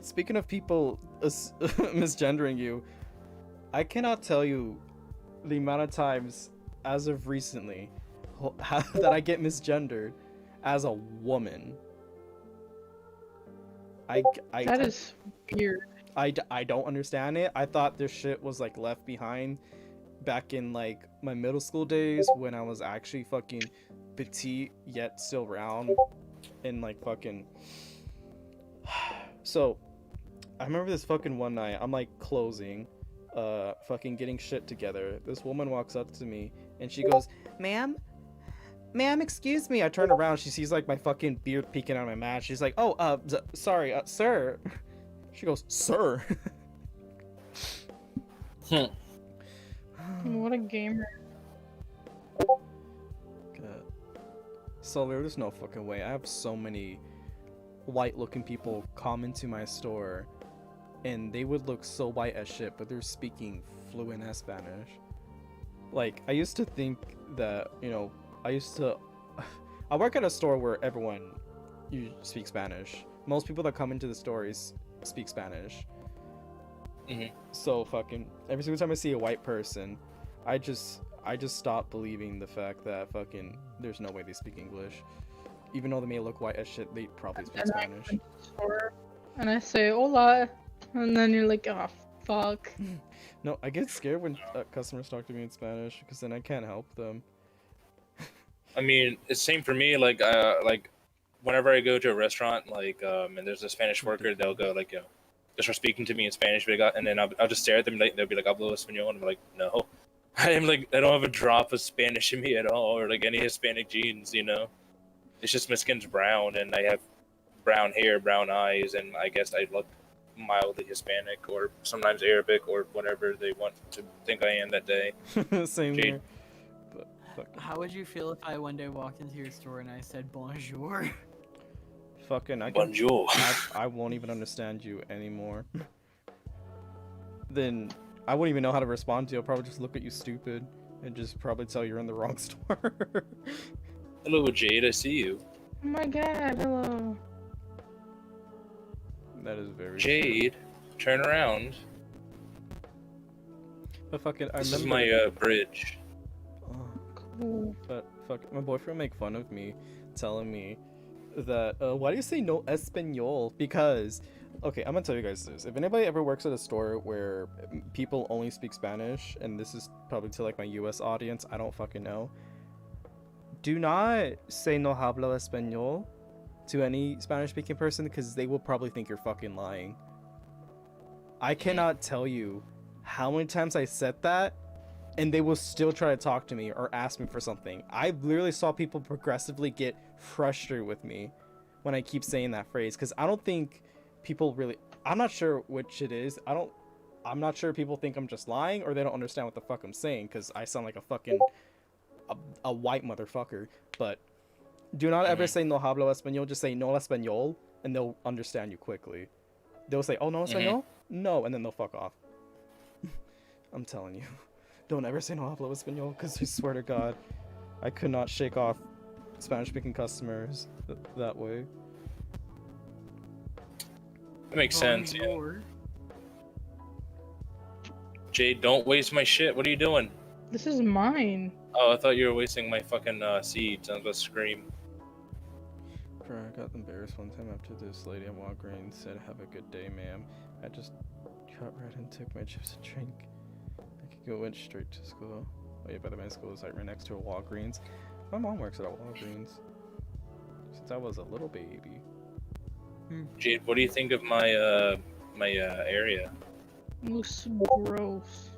speaking of people misgendering you, I cannot tell you the amount of times as of recently that I get misgendered as a woman. That is weird. I don't understand it. I thought this shit was like left behind back in like my middle school days when I was actually fucking petite yet still round and like fucking. So I remember this fucking one night, I'm like closing, fucking getting shit together. This woman walks up to me and she goes, ma'am, excuse me. I turn around, she sees like my fucking beard peeking out of my mask. She's like, oh, sorry, sir. She goes, sir. What a gamer. God. So there's no fucking way. I have so many white looking people come into my store and they would look so white as shit, but they're speaking fluent as Spanish. Like, I used to think that, you know, I work at a store where everyone you speak Spanish. Most people that come into the stores speak Spanish. Mm-hmm. So fucking every single time I see a white person, I just stop believing the fact that fucking there's no way they speak English. Even though they may look white as shit, they probably speak Spanish. And I say hola, and then you're like, oh fuck. No, I get scared when customers talk to me in Spanish because then I can't help them. I mean, it's same for me. Like whenever I go to a restaurant, and there's a Spanish worker, they'll go like, they'll start speaking to me in Spanish, and then I'll just stare at them. Like, they'll be like, "Hablo español," and I'm like, "No, I don't have a drop of Spanish in me at all, or like any Hispanic genes. You know, it's just my skin's brown, and I have brown hair, brown eyes, and I guess I look mildly Hispanic, or sometimes Arabic, or whatever they want to think I am that day." Same Jade. here. But fucking. How would you feel if I one day walked into your store and I said bonjour? Fucking, Bonjour. I won't even understand you anymore. Then I wouldn't even know how to respond to you. I'll probably just look at you stupid and just probably tell you're in the wrong store. Hello, Jade. I see you. Oh my god, hello. That is very Jade, turn around. But fucking, I This remember. is my bridge. Oh, Cool. but fuck, my boyfriend make fun of me, telling me that why do you say no español? Because, okay, I'm gonna tell you guys this. If anybody ever works at a store where people only speak Spanish, and this is probably to like my US audience, I don't fucking know. Do not say no hablo español to any Spanish speaking person because they will probably think you're fucking lying. I cannot tell you how many times I said that and they will still try to talk to me or ask me for something. I literally saw people progressively get frustrated with me when I keep saying that phrase because I don't think people really, I'm not sure which it is. I'm not sure people think I'm just lying or they don't understand what the fuck I'm saying because I sound like a fucking a white motherfucker. But do not ever say no hablo español, just say no español and they'll understand you quickly. They'll say, oh, no español? No, and then they'll fuck off. I'm telling you. Don't ever say no hablo español because I swear to God, I could not shake off Spanish-speaking customers that way. That makes sense. Yeah. Bonjour. Jade, don't waste my shit. What are you doing? This is mine. Oh, I thought you were wasting my fucking seeds. I was about to scream. Bro, I got embarrassed one time after this lady at Walgreens said, "Have a good day, ma'am." I just got right and took my chips and drink. I could go went straight to school. way by my school is like right next to a Walgreens. My mom works at a Walgreens since I was a little baby. Jade, what do you think of my area? Looks gross.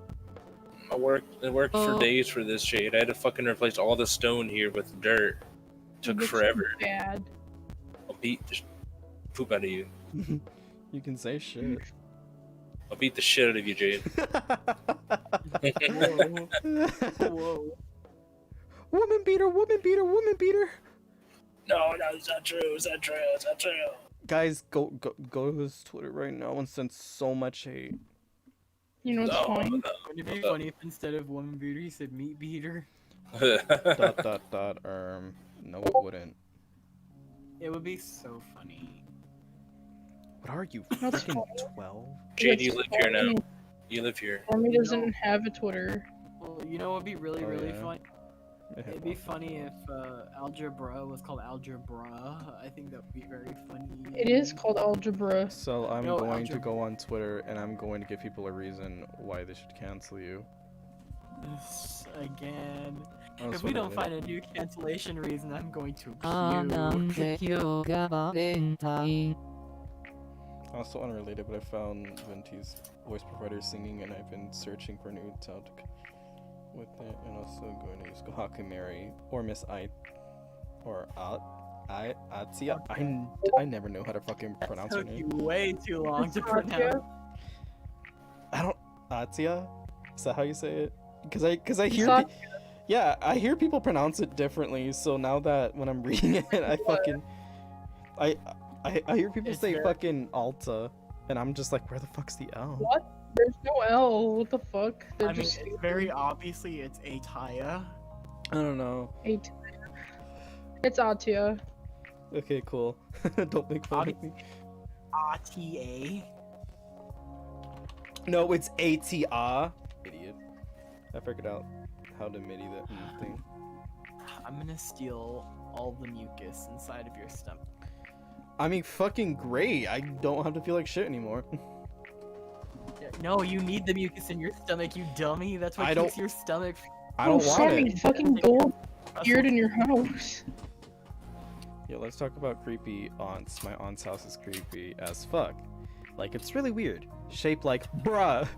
I worked for days for this, Jade. I had to fucking replace all the stone here with dirt. Took Looks forever. Bad. I'll beat the poop out of you. You can say shit. I'll beat the shit out of you, Jade. Whoa. Woman beater, woman beater, woman beater. No, it's not true. It's not true. It's not true. Guys, go to his Twitter right now and send so much hate. You know what's funny? Would it be funny if instead of woman beater he said meat beater? No, it wouldn't. It would be so funny. What are you, That's freaking funny. 12? Jade, It's you live here now. funny. You live here. Army doesn't have a Twitter. Well, you know what would be really, Oh, really yeah. funny? It'd be funny if algebra was called algebra. I think that would be very funny. It is called algebra. So I'm No, going to algebra. go on Twitter and I'm going to give people a reason why they should cancel you. Again. That's If we what don't it find a new cancellation reason, I'm going to puke. Also unrelated, but I found Venti's voice provider singing, and I've been searching for new UTAU with it, and also going to use Hakumari or Miss I or Atia. I never know how to fucking pronounce her Took you name. way too long to Atia? pronounce. I don't Atia. Is that how you say it? Because I hear Satia. yeah, I hear people pronounce it differently. So now that when I'm reading it, I fucking I hear people It's say very- fucking Alta, and I'm just like, where the fuck's the L? What? There's no L. What the fuck? They're I mean, just it's very obviously it's Ataya. I don't know. eight. It's Atia. Okay, cool. Don't make fun of me. ATA. No, it's ATA. Idiot. I figured out how to MIDI that thing. I'm gonna steal all the mucus inside of your stomach. I mean, fucking great. I don't have to feel like shit anymore. No, you need the mucus in your stomach, you dummy. That's what I keeps don't- your stomach. I don't want Sammy, it. fucking gold appeared in your house. Yeah, let's talk about creepy aunts. My aunt's house is creepy as fuck. Like, it's really weird. Shaped like, bruh,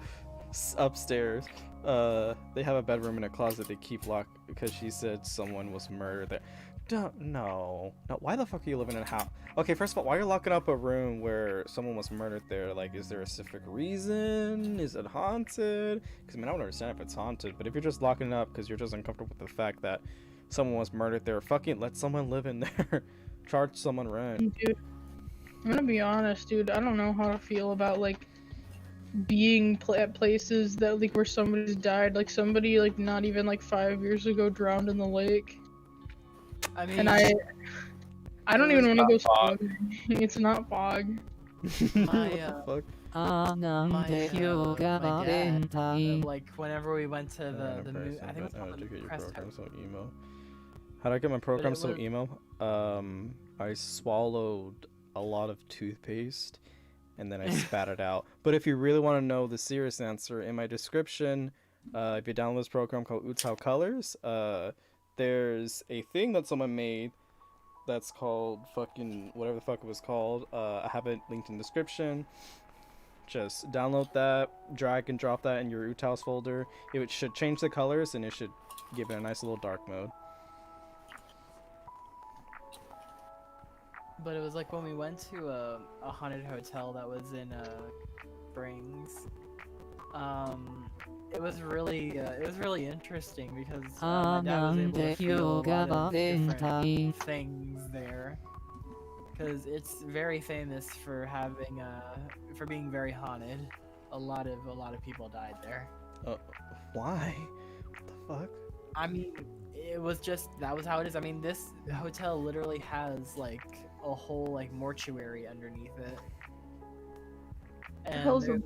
upstairs. They have a bedroom and a closet they keep locked because she said someone was murdered there. No. Why the fuck are you living in a house? Okay, first of all, why are you locking up a room where someone was murdered there? Like, is there a specific reason? Is it haunted? Because, I mean, I don't understand if it's haunted, but if you're just locking it up because you're just uncomfortable with the fact that someone was murdered there, fucking let someone live in there. Charge someone rent. Dude, I'm gonna be honest, dude. I don't know how to feel about like being at places that like where somebody's died. Like somebody like not even like 5 years ago drowned in the lake, I mean, and I don't even want to go Fog. swimming. It's not fog. My, What the fuck? like whenever we went to the I think it's How called did you get your Crest program House. so emo? How did I get my program it so was- emo? I swallowed a lot of toothpaste and then I spat it out. But if you really want to know the serious answer, in my description, if you download this program called UTAU Colors, there's a thing that someone made that's called fucking whatever the fuck it was called. I have it linked in the description. Just download that, drag and drop that in your UTAU's folder. It should change the colors and it should give it a nice little dark mode. But it was like when we went to a haunted hotel that was in Springs. It was really interesting because my dad was able to feel a lot of different things there. Because it's very famous for having for being very haunted. A lot of people died there. Why? What the fuck? I mean, it was just that was how it is. I mean, this hotel literally has like a whole like mortuary underneath it. And hell's a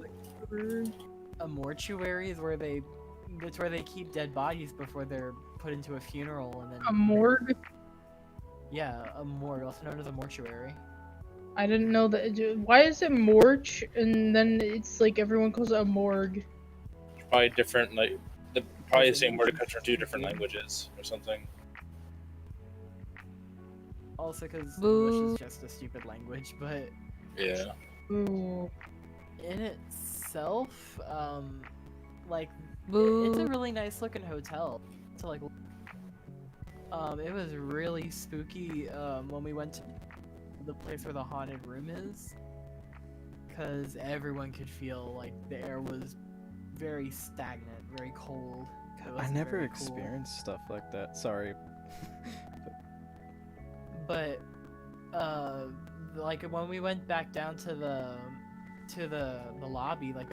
there's, like, a mortuary is where it's where they keep dead bodies before they're put into a funeral and then A morgue? yeah, a morgue, also known as a mortuary. I didn't know that. Why is it morgue and then it's like everyone calls it a morgue? Probably different, like Probably the same word it comes from 2 different languages or something. Also, because Boo. English is just a stupid language, but Yeah. Ooh. in itself, like it's a Boo. really nice looking hotel. So like, it was really spooky when we went to the place where the haunted room is, because everyone could feel like the air was very stagnant, very cold. 'cause it I wasn't never very cool. experienced stuff like that. Sorry. But like when we went back down to the lobby, like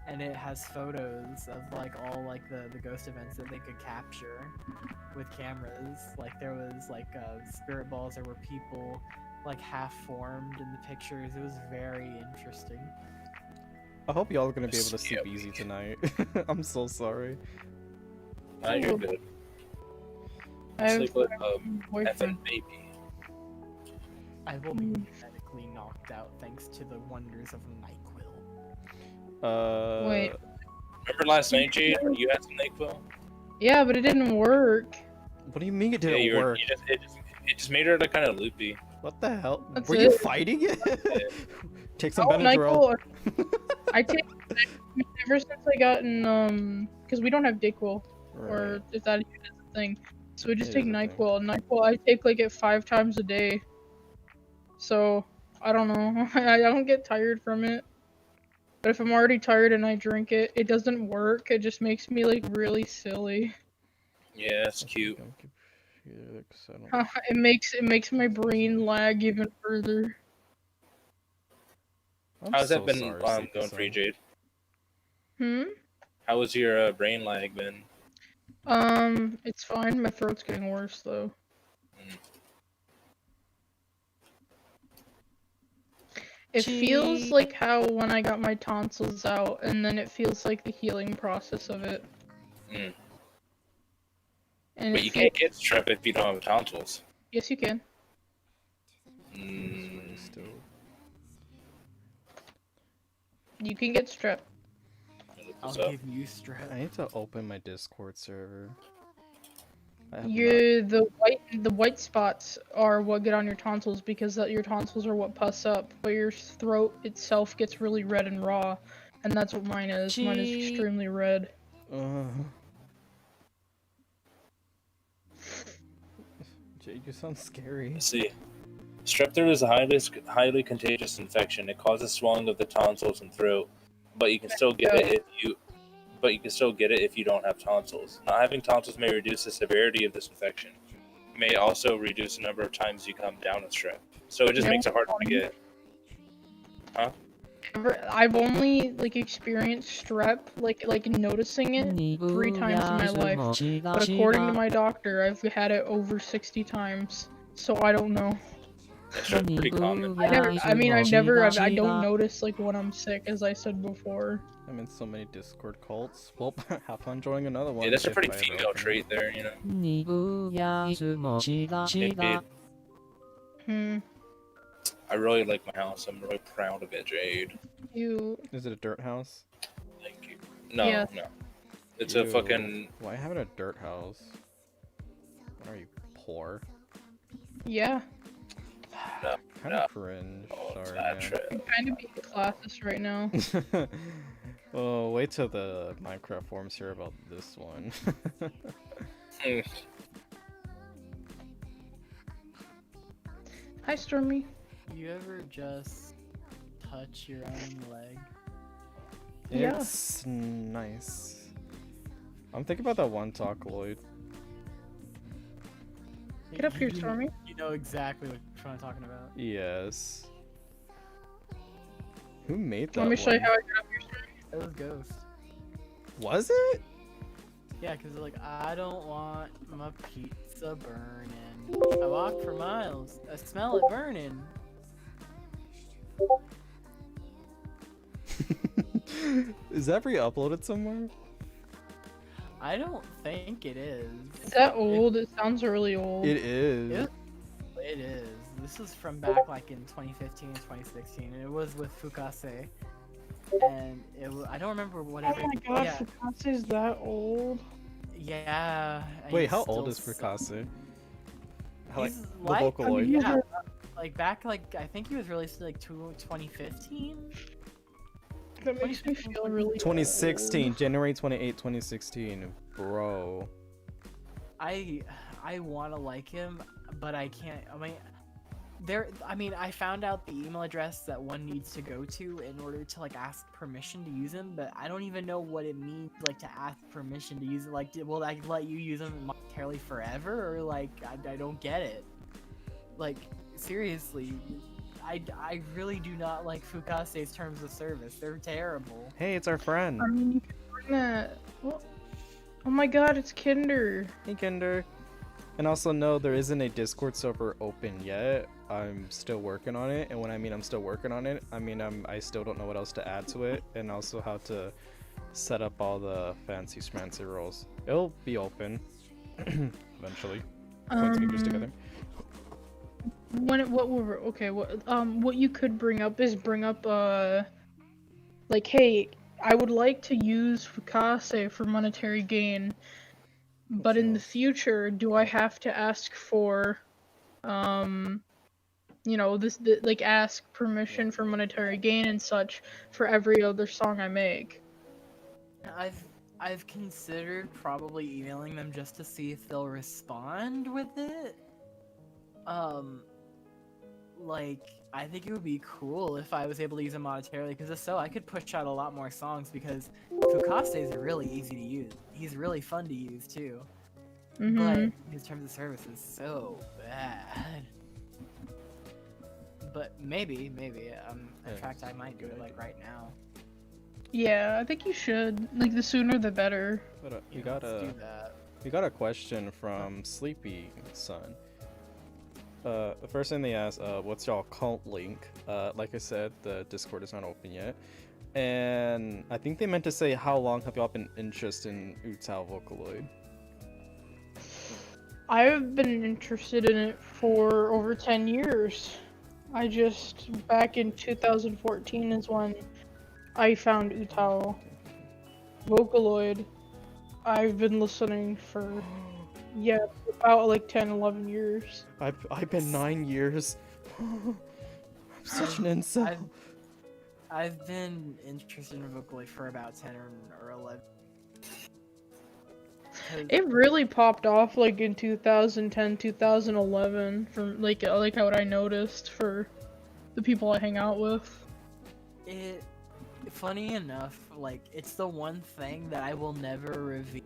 and it has photos of like all like the ghost events that they could capture with cameras. Like there was like spirit balls, there were people like half formed in the pictures. It was very interesting. I hope y'all are gonna be able to Yeah. sleep easy tonight. I'm so sorry. Nah, you're good. I have Sleep like a boyfriend. effing baby. I will be medically knocked out thanks to the wonders of NyQuil. Wait. Remember last night, Jade, when you had some NyQuil? Yeah, but it didn't work. What do you mean it Yeah, didn't you were. work? It just made her like kind of loopy. What the hell? That's Were you it. fighting it? Take some Oh, Benadryl. NyQuil. I take ever since I gotten because we don't have Dayquil, or Right. if that even is a thing. So we just It take is a thing. NyQuil. NyQuil I take like it 5 times a day. So I don't know. I don't get tired from it. But if I'm already tired and I drink it, it doesn't work. It just makes me like really silly. Yeah, that's cute. It makes my brain lag even further. How's that been going for you, Jade? How was your brain lag been? It's fine. My throat's getting worse though. It feels like how when I got my tonsils out, and then it feels like the healing process of it. Mm. And But you can't get strep if you don't have tonsils. Yes, you can. You can get strep. I'll give you strep. I need to open my Discord server. The white spots are what get on your tonsils because your tonsils are what pus up, but your throat itself gets really red and raw, and that's what mine is. Mine is extremely red. Jade, you sound scary. Let's see. Strep throat is a highly contagious infection. It causes swelling of the tonsils and throat, but you can still get it if you don't have tonsils. Not having tonsils may reduce the severity of this infection. It may also reduce the number of times you come down with strep. So it just makes it harder to get. Huh? I've only experienced strep, like noticing it 3 times in my life. But according to my doctor, I've had it over 60 times. So I don't know. That's pretty common. I don't notice when I'm sick, as I said before. I'm in so many Discord cults. Well, have fun joining another one. Yeah, that's a if pretty I ever female open it. trait there, you know. I really like my house. I'm really proud of it, Jade. Is it a dirt house? Thank you. No, Yeah. no. It's a fucking. Why having a dirt house? What are you, poor? Yeah. No, Kind of cringe. Sorry, man. I'm kind of being classist right now. Oh, wait till the Minecraft forums hear about this one. Hi, Stormy. You ever just touch your own leg? Yeah. It's nice. I'm thinking about that one talk, Lloyd. Get up here, Stormy. You know exactly what I'm talking about. Yes. Who made that Let me show you one? how I get up here, Stormy. That was Ghost. Was it? Yeah, because I don't want my pizza burning. I walk for miles. I smell it burning. Is that re-uploaded somewhere? I don't think it is. Is that old? It sounds really old. It is. It is. This is from back in 2015 and 2016, and it was with Fukase. and I don't remember Oh whatever. my god, Yeah, Fukase's is that old? yeah. and Wait, he's how old still is Fricase? Like He's the like, Vocaloid? yeah, like back like I think he was released like 2015. That makes me feel really 2016, old. January 28, 2016. Bro. I want to like him, but I can't. I mean, I found out the email address that one needs to go to in order to like ask permission to use him, but I don't even know what it means like to ask permission to use it. Like, will I let you use him monetarily forever, or like I don't get it. Like seriously, I really do not like Fukase's terms of service. They're terrible. Hey, it's our friend. I mean, you can bring that. Oh my god, it's Kinder. Hey, Kinder. And also, no, there isn't a Discord server open yet. I'm still working on it, and when I mean I'm still working on it, I mean I still don't know what else to add to it, and also how to set up all the fancy schmancy roles. It'll be open eventually. Point fingers together. What you could bring up is like, hey, I would like to use Fukase for monetary gain, but in the future, do I have to ask for, like ask permission for monetary gain and such for every other song I make? I've considered probably emailing them just to see if they'll respond with it. Like, I think it would be cool if I was able to use them monetarily, because if so, I could push out a lot more songs, because Fukase is really easy to use. He's really fun to use, too. But his terms of service is so bad. But maybe, in fact, I might do it, like, right now. Yeah, I think you should. Like, the sooner the better. But, Yeah, let's do that. we got a question from Sleepy Sun. The first thing they asked, what's y'all cult link? Like I said, the Discord is not open yet. And I think they meant to say, how long have y'all been interested in UTAU Vocaloid? I've been interested in it for over 10 years. Back in 2014 is when I found UTAU Vocaloid. I've been listening for, about like 10, 11 years. I've been 9 years. I'm such an incel. I've been interested in Vocaloid for about 10 or 11. It really popped off like in 2010, 2011 from like what I noticed for the people I hang out with. Funny enough, like, it's the one thing that I will never reveal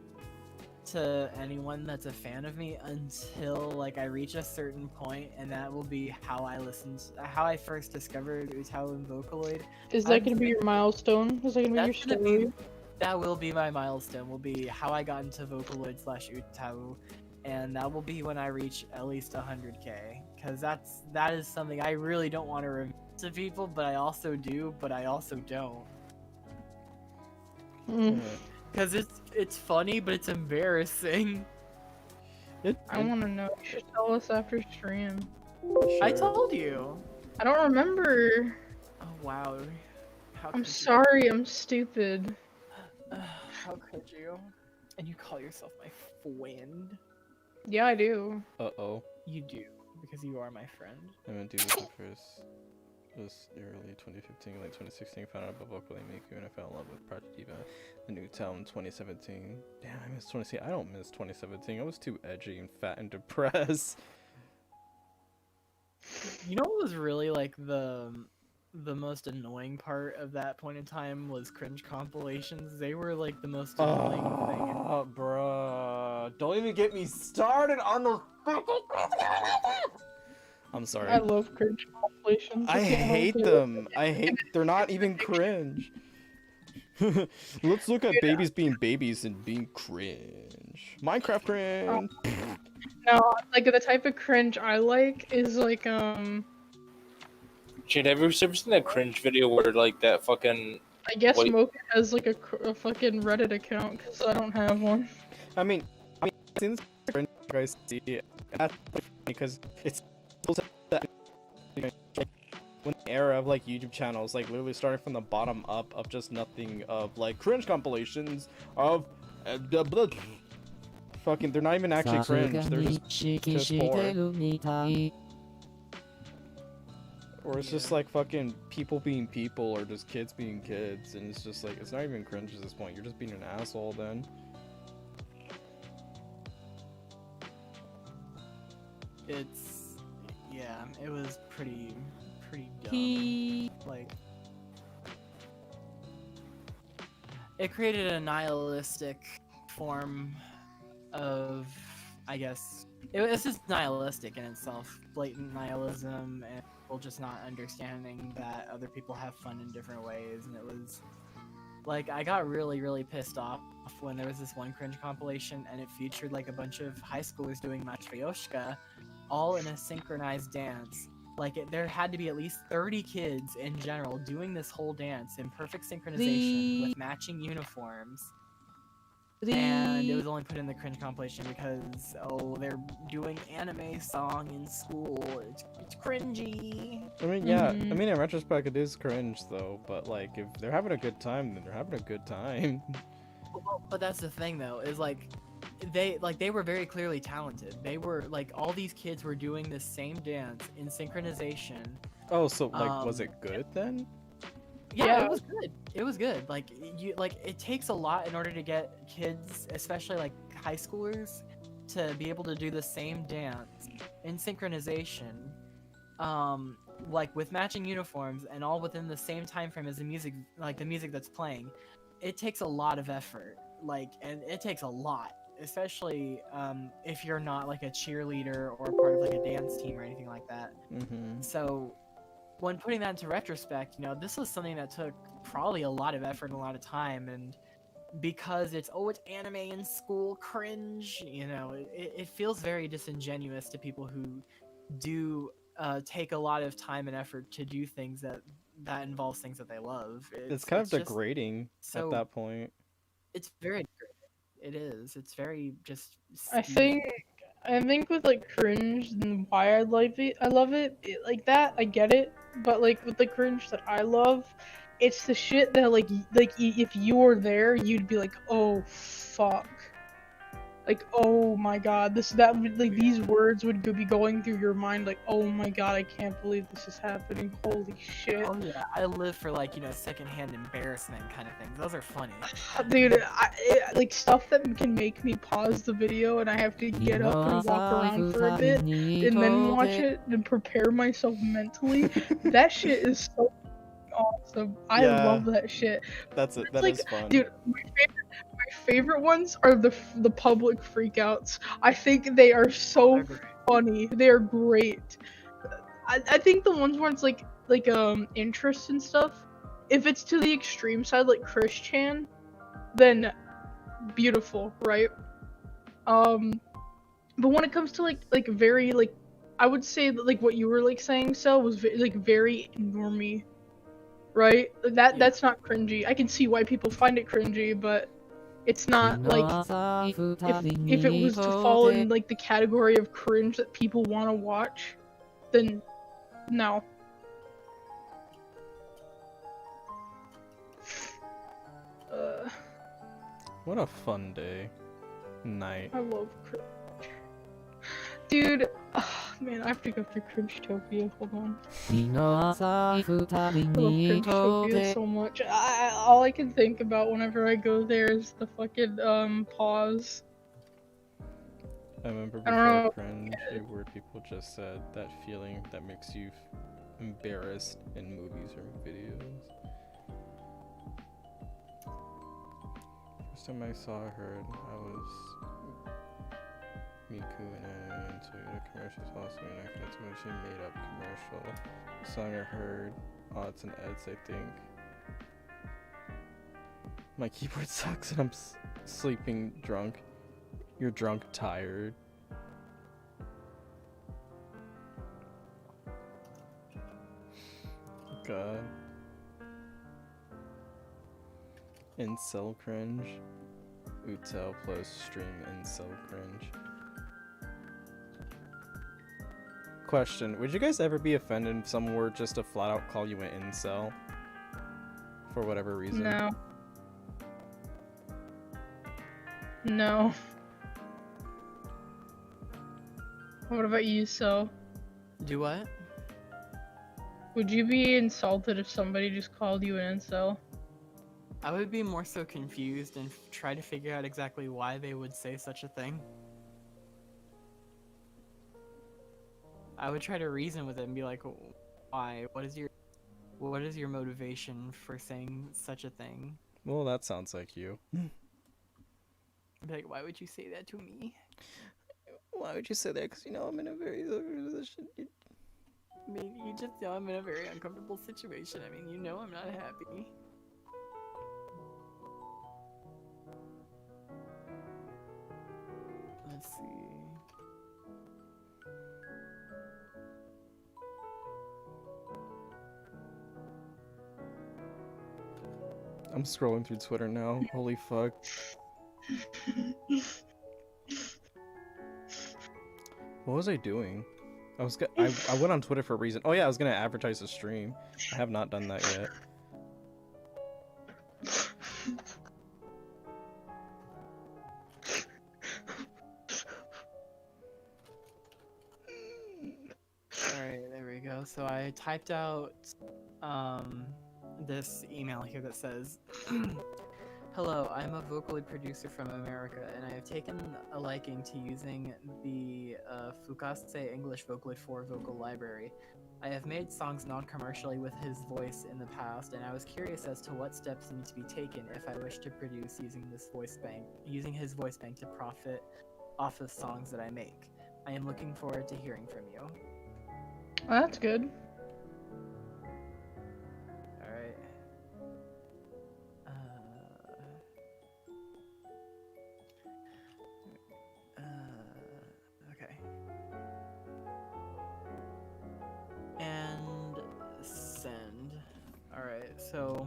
to anyone that's a fan of me until like I reach a certain point, and that will be how I first discovered UTAU and Vocaloid. Is that gonna be your milestone? Is that gonna be your story? That will be my milestone, will be how I got into Vocaloid / UTAU, and that will be when I reach at least 100k, because that is something I really don't want to reveal to people, but I also do, but I also don't. Because it's funny, but it's embarrassing. I want to know. You should tell us after stream. Sure. I told you. I don't remember. Oh wow. How I'm could sorry, I'm stupid. you? How could you? And you call yourself my friend? Yeah, I do. Uh-oh. You do, because you are my friend. I'm gonna do this at first. It was early 2015, late 2016, found out about Vocaloid Miku, and I fell in love with Project Diva, the new town 2017. Damn, I miss 2017. I don't miss 2017. I was too edgy and fat and depressed. You know what was really like the most annoying part of that point in time was cringe compilations. They were like the most annoying thing. Oh, bruh. Don't even get me started on the I'm sorry. I love cringe compilations. I hate them. They're not even cringe. Let's look at babies being babies and being cringe. Minecraft cringe. No, like the type of cringe I like is like Shit, have you ever seen that cringe video where like that fucking... I guess Wait. Mocha has like a fucking Reddit account because I don't have one. I mean, since cringe guys see it, that's because it's when era of like YouTube channels, like literally starting from the bottom up of just nothing of like cringe compilations of fucking, they're not even actually cringe, they're just poor. Or it's just like fucking people being people or just kids being kids, and it's just like, it's not even cringe at this point, you're just being an asshole then. It's, yeah, it was pretty dumb. Like, it created a nihilistic form of, I guess, it's just nihilistic in itself. Blatant nihilism and people just not understanding that other people have fun in different ways. And it was, like, I got really pissed off when there was this one cringe compilation and it featured, like, a bunch of high schoolers doing Matryoshka, all in a synchronized dance. Like, there had to be at least 30 kids in general doing this whole dance in perfect synchronization with matching uniforms. And it was only put in the cringe compilation because, oh, they're doing anime song in school. It's cringy. I mean, yeah, I mean, in retrospect, it is cringe though, but like, if they're having a good time, then they're having a good time. But that's the thing though, is like, they were very clearly talented. They were like, all these kids were doing the same dance in synchronization. Oh, so like, was it good then? Yeah, it was good. It was good. Like, it takes a lot in order to get kids, especially like high schoolers, to be able to do the same dance in synchronization, like with matching uniforms and all within the same time frame as the music, like the music that's playing. It takes a lot of effort, like, and it takes a lot, especially if you're not like a cheerleader or part of like a dance team or anything like that. So when putting that into retrospect, you know, this was something that took probably a lot of effort and a lot of time, and because it's anime in school, cringe, you know, it feels very disingenuous to people who do take a lot of time and effort to do things that involves things that they love. It's kind of degrading at that point. It's very degrading. It is. It's very just I think with like cringe and why I love it, like that, I get it. But like with the cringe that I love, it's the shit that like if you were there, you'd be like, oh fuck, like, oh my god, these words would be going through your mind, like, oh my god, I can't believe this is happening, holy shit. Oh yeah, I live for, like, you know, secondhand embarrassment kind of things. Those are funny. Dude, like stuff that can make me pause the video and I have to get up and walk around for a bit and then watch it and prepare myself mentally. That shit is so awesome. I love that shit. That's it. That like, is fun. Dude, my favorite ones are the public freakouts. I think they are so funny. They are great. I think the ones where it's like interest and stuff, if it's to the extreme side like Christian, then beautiful, right? But when it comes to like very like, I would say that, like, what you were like saying, so was very normie, right? That's not cringy. I can see why people find it cringy, but it's not like, if it was to fall in like the category of cringe that people want to watch, then no. What a fun day. Night. I love cringe. Dude, oh, man, I have to go through Cringe-topia. Hold on. I love Cringe-topia so much. All I can think about whenever I go there is the fucking pause. I remember before Cringe, where people just said that feeling that makes you embarrassed in movies or videos. First time I saw her, I was Miku and Toyota commercials lost me, and I connected when she made up commercial. The song I heard, Odds and Eds, I think. My keyboard sucks and I'm sleeping drunk. You're drunk, tired. God. Incel cringe. UTAU plus stream incel cringe. Question: would you guys ever be offended if someone were just to flat out call you an incel for whatever reason? No. No. What about you, So? Do what? Would you be insulted if somebody just called you an incel? I would be more so confused and try to figure out exactly why they would say such a thing. I would try to reason with it and be like, why? What is your motivation for saying such a thing? Well, that sounds like you. I'd be like, why would you say that to me? Why would you say that? Because you know I'm in a very position. I mean, you just know I'm in a very uncomfortable situation. I mean, you know I'm not happy. Let's see. I'm scrolling through Twitter now. Holy fuck. What was I doing? I went on Twitter for a reason. Oh yeah, I was gonna advertise a stream. I have not done that yet. Alright, there we go. So I typed out this email here that says, hello, I'm a vocally producer from America, and I have taken a liking to using the Fukaste English Vocaloid 4 vocal library. I have made songs non-commercially with his voice in the past, and I was curious as to what steps need to be taken if I wish to produce using his voice bank to profit off of songs that I make. I am looking forward to hearing from you. Well, that's good. Alright. Okay. And send. Alright, so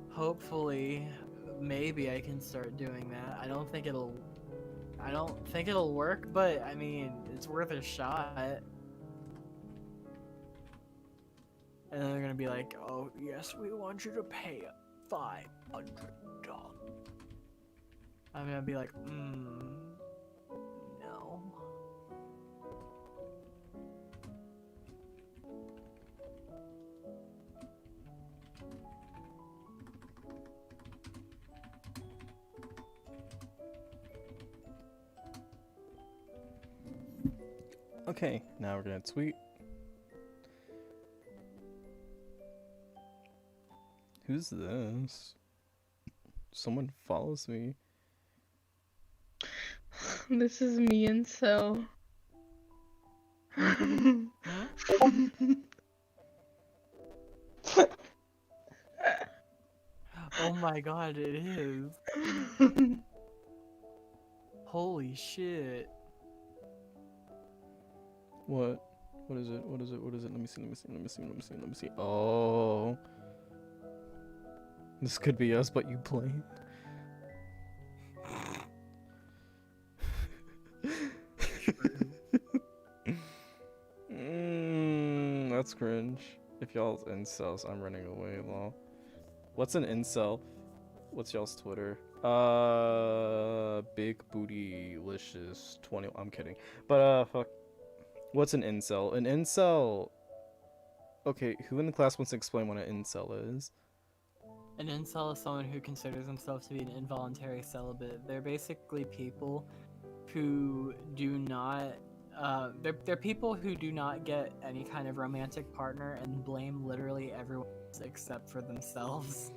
hopefully maybe I can start doing that. I don't think it'll work, but I mean, it's worth a shot. And then they're gonna be like, oh yes, we want you to pay $500. I'm gonna be like, no. Okay, now we're gonna tweet. Who's this? Someone follows me. This is me and So. Oh my god, it is. Holy shit. What? What is it? What is it? What is it? Let me see. Let me see. Let me see. Let me see. Let me see. Oh. This could be us, but you blame. That's cringe. If y'all's incels, I'm running away, lol. What's an incel? What's y'all's Twitter? Big bootylicious 20. I'm kidding. But fuck. What's an incel? An incel. Okay, who in the class wants to explain what an incel is? An incel is someone who considers themselves to be an involuntary celibate. They're basically people who do not they're people who do not get any kind of romantic partner and blame literally everyone else except for themselves.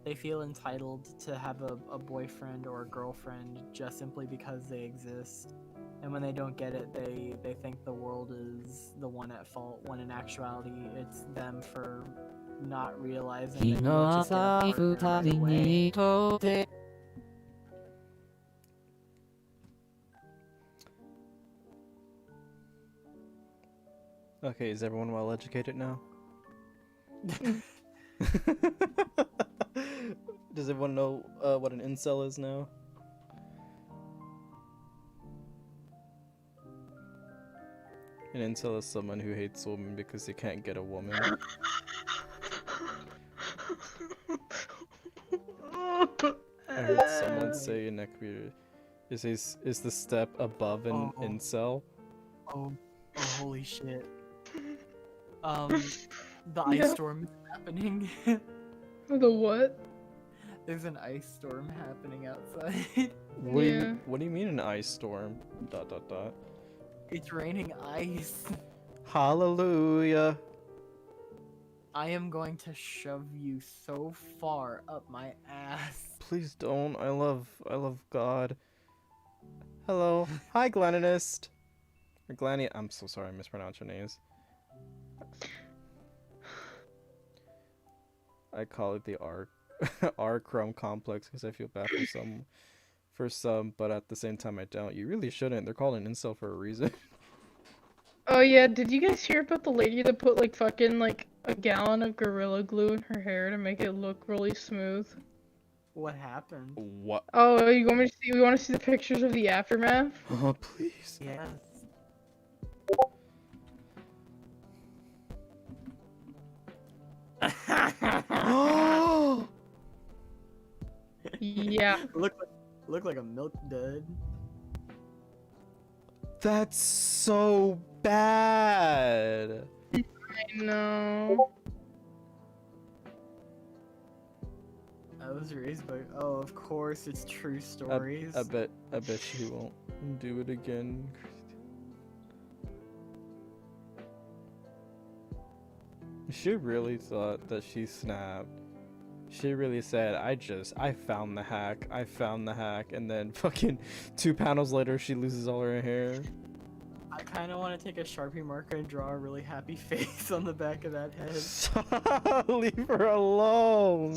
They feel entitled to have a boyfriend or a girlfriend just simply because they exist. And when they don't get it, they think the world is the one at fault, when in actuality it's them for not realizing that you just get a partner right away. Okay, is everyone well educated now? Does everyone know what an incel is now? An incel is someone who hates women because they can't get a woman. I heard someone say in that computer, is the step above an Oh. incel? Oh, holy shit. The Yeah. ice storm is happening. The what? There's an ice storm happening outside. What do you mean an ice storm? Dot dot dot. It's raining ice. Hallelujah. I am going to shove you so far up my ass. Please don't. I love God. Hello. Hi, Glenanist. Or Glanny. I'm so sorry I mispronounced your names. I call it the R Chrome complex because I feel bad for some, but at the same time I don't. You really shouldn't. They're called an incel for a reason. Oh yeah, did you guys hear about the lady that put like fucking like a gallon of Gorilla Glue in her hair to make it look really smooth? What happened? What? Oh, you want me to see? You want to see the pictures of the aftermath? Oh, please. Yes. Yeah. Look like a milk dud. That's so bad. I know. I was raised by. Oh, of course, it's true stories. I bet she won't do it again. She really thought that she snapped. She really said, I found the hack, and then fucking 2 panels later she loses all her hair. I kind of want to take a Sharpie marker and draw a really happy face on the back of that head. Leave her alone.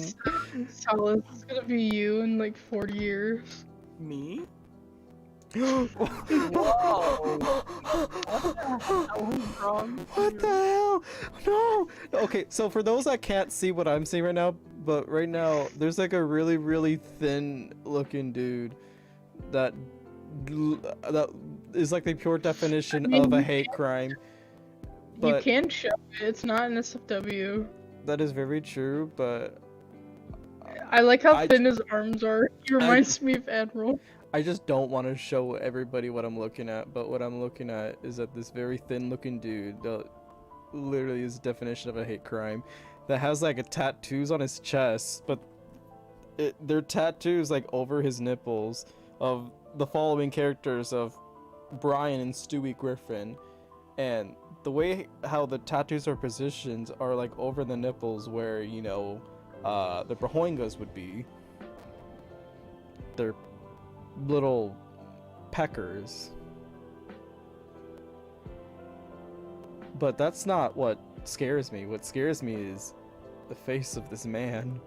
So this is gonna be you in like 40 years. Me? Whoa! What the hell? No! Okay, so for those that can't see what I'm seeing right now, but right now there's like a really, really thin looking dude that is like the pure definition of a hate crime. You But can show it. It's not an SFW. that is very true, but I like how I- thin his arms are. He reminds me of Admiral. I just don't want to show everybody what I'm looking at, but what I'm looking at is that this very thin looking dude that literally is the definition of a hate crime that has like a tattoos on his chest, but they're tattoos like over his nipples of the following characters of Brian and Stewie Griffin, and the way how the tattoos are positioned are like over the nipples where, you know, the Brahoingas would be. They're little peckers. But that's not what scares me. What scares me is the face of this man.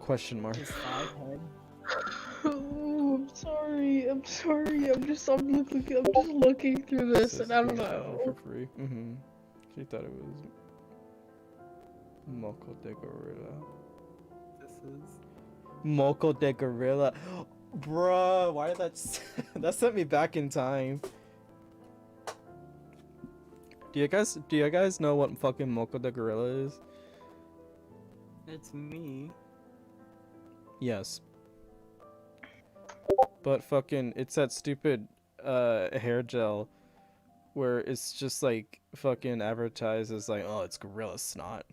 Question mark. His side head. Oh, I'm sorry. I'm just looking through this, and I don't know. For free. She thought it was Moco de Gorilla. This is. Moco de Gorilla. Bruh, why did that sent me back in time? Do you guys know what fucking Moco de Gorilla is? It's me. Yes. But fucking, it's that stupid hair gel where it's just like fucking advertised as like, oh, it's gorilla snot.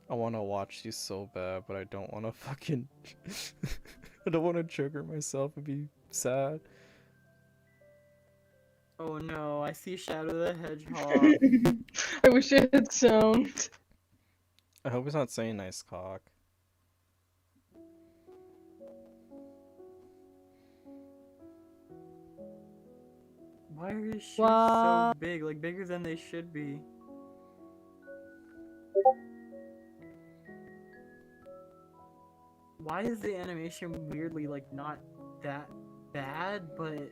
I want to watch these so bad, but I don't want to fucking I don't want to trigger myself and be sad. Oh no, I see Shadow the Hedgehog. I wish it had sound. I hope it's not saying nice cock. Why are his shoes so big? Like bigger than they should be. Why is the animation weirdly like not that bad, but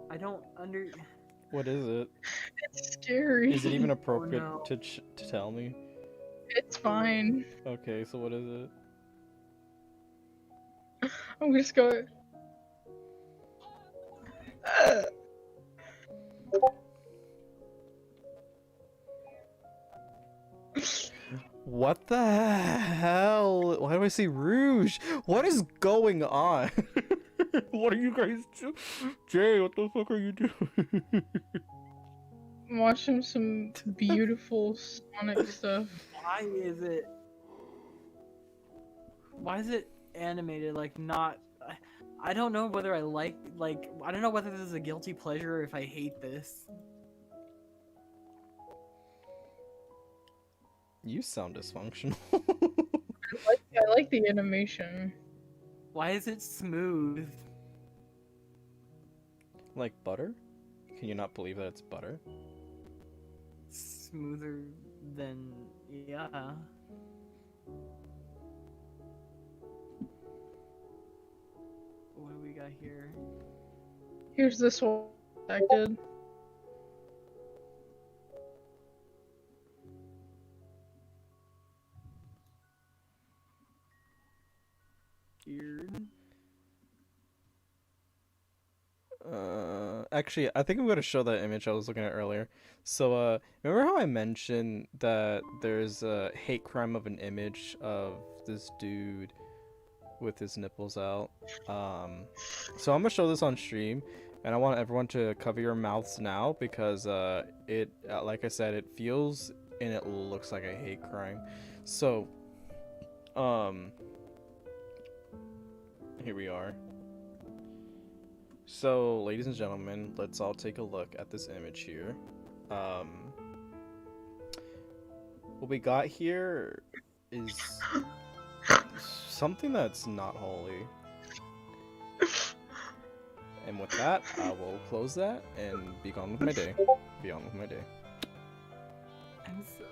I don't under. What is it? It's scary. Is it even appropriate no. to tell me? It's fine. Okay, so what is it? I'm just going. What the hell? Why do I see rouge? What is going on? What are you guys doing? Jay, what the fuck are you doing? I'm watching some beautiful Sonic stuff. Why is it animated like not? I don't know whether I like I don't know whether this is a guilty pleasure or if I hate this. You sound dysfunctional. I like the animation. Why is it smooth? Like butter? Can you not believe that it's butter? Smoother than yeah. What do we got here? Here's this one I did. Weird. Actually, I think I'm gonna show that image I was looking at earlier. So, remember how I mentioned that there's a hate crime of an image of this dude with his nipples out? So I'm gonna show this on stream, and I want everyone to cover your mouths now because, it, like I said, it feels and it looks like a hate crime. So, here we are. So, ladies and gentlemen, let's all take a look at this image here. What we got here is something that's not holy. And with that, I will close that and be gone with my day. Be on with my day. I'm so...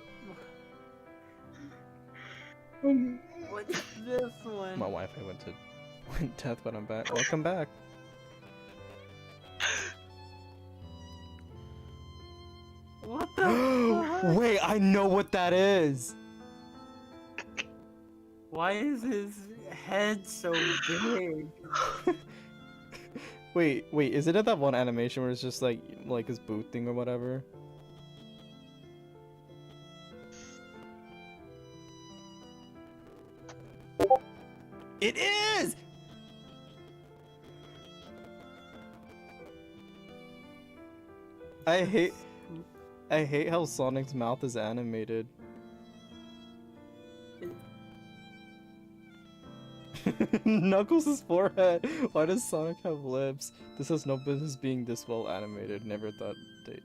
Um, What's this one? My Wi-Fi went death, but I'm back. Welcome back. What the fuck? Wait, I know what that is. Why is his head so big? Wait, isn't it that one animation where it's just like his boot thing or whatever? It is! I hate how Sonic's mouth is animated. Knuckles' forehead. Why does Sonic have lips? This has no business being this well animated. Never thought they.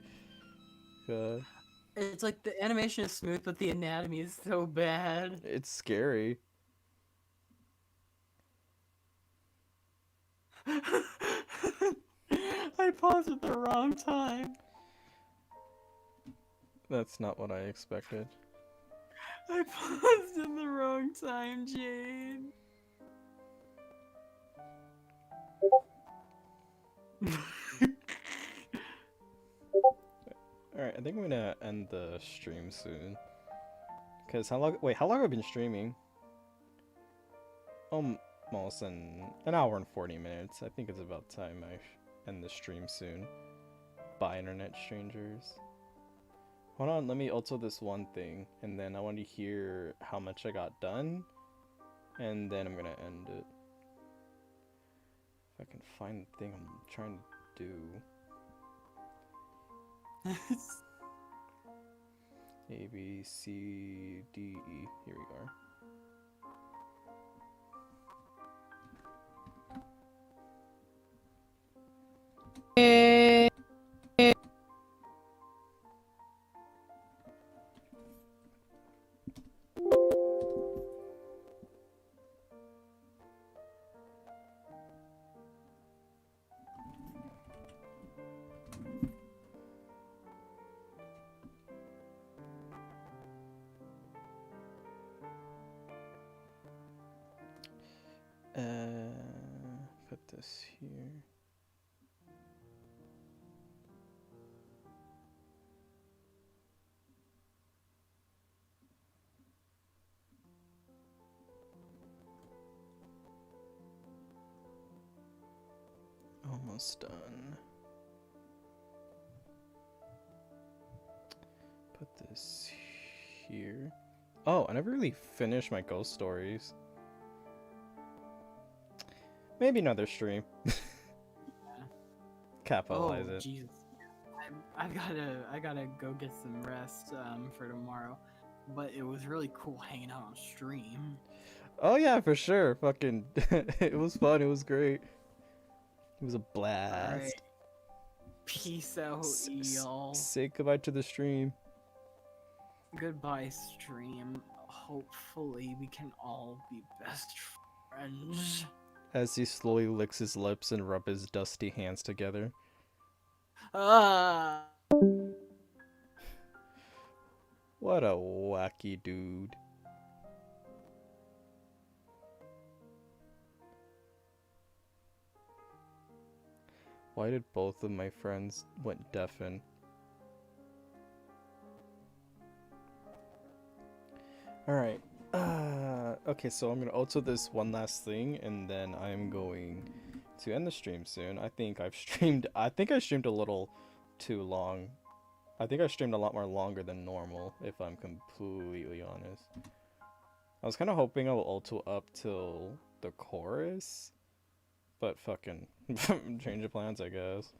It's like the animation is smooth, but the anatomy is so bad. It's scary. I paused at the wrong time. That's not what I expected. I paused in the wrong time, Jade. Alright, I think I'm gonna end the stream soon. Cause how long have I been streaming? Almost an hour and 40 minutes. I think it's about time I end the stream soon. Bye, internet strangers. Hold on, let me alter this one thing, and then I want to hear how much I got done, and then I'm gonna end it. If I can find the thing I'm trying to do. A, B, C, D, E. Here we are. Put this here. almost done. Put this here. Oh, I never really finished my ghost stories. Maybe another stream. Capitalize Oh, it. Jesus. I gotta go get some rest for tomorrow. But it was really cool hanging out on stream. Oh yeah, for sure. Fucking, it was fun. It was great. It was a blast. Alright. Peace out, y'all. Say goodbye to the stream. Goodbye, stream. Hopefully, we can all be best friends. As he slowly licks his lips and rub his dusty hands together. Ah. What a wacky dude. Why did both of my friends went deafen? Alright. Okay, so I'm gonna alter this one last thing and then I'm going to end the stream soon. I think I streamed a little too long. I think I streamed a lot more longer than normal, if I'm completely honest. I was kind of hoping I will alto up till the chorus, but fucking change of plans, I guess.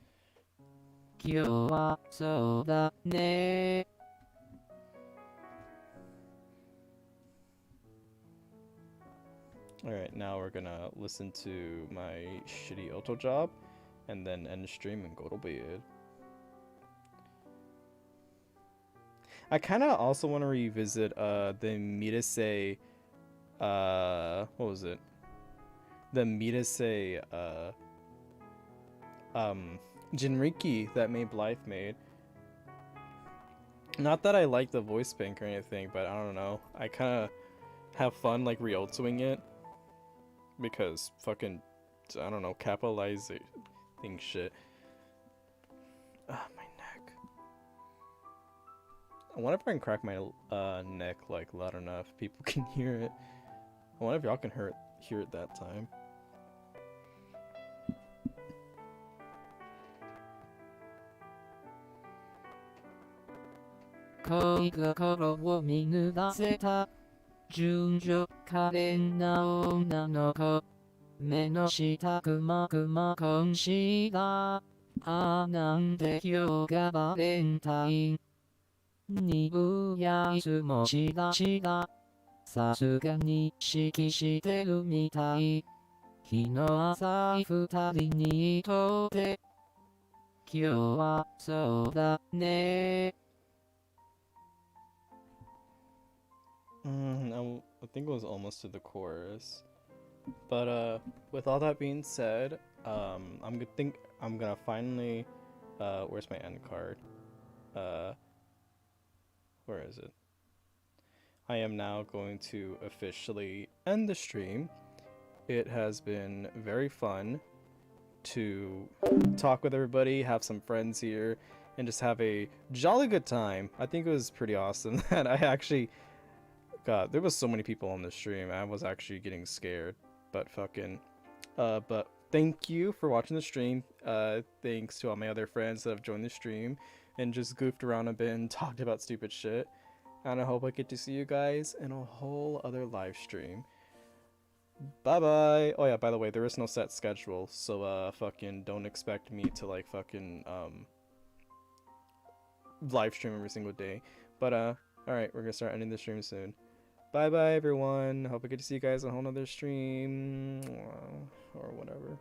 今日はそうだね Alright, now we're gonna listen to my shitty auto job, and then end the stream and go to bed. I kind of also want to revisit the Mirise, what was it? The Mirise, Jinriki that May Blythe made. Not that I like the voice bank or anything, but I don't know. I kind of have fun like re-altoing it. Because fucking, I don't know, capitalizing shit. Ah, my neck. I wonder if I can crack my neck like loud enough people can hear it. I wonder if y'all can hear it that time.恋心を見逃せた純情可憐な女の子目の下くまくま今しだなんで今日がバレンタイン鈍やいつもしだしださすがに意識してるみたい日の浅い二人にとって今日はそうだね I think it was almost to the chorus. But with all that being said, I'm gonna finally where's my end card? Where is it? I am now going to officially end the stream. It has been very fun to talk with everybody, have some friends here, and just have a jolly good time. I think it was pretty awesome that I actually God, there was so many people on the stream. I was actually getting scared. But fucking but thank you for watching the stream. Thanks to all my other friends that have joined the stream and just goofed around a bit and talked about stupid shit. And I hope I get to see you guys in a whole other live stream. Bye bye. Oh yeah, by the way, there is no set schedule, so fucking don't expect me to like fucking live stream every single day. But alright, we're gonna start ending the stream soon. Bye bye everyone. Hope I get to see you guys on a whole nother stream or whatever.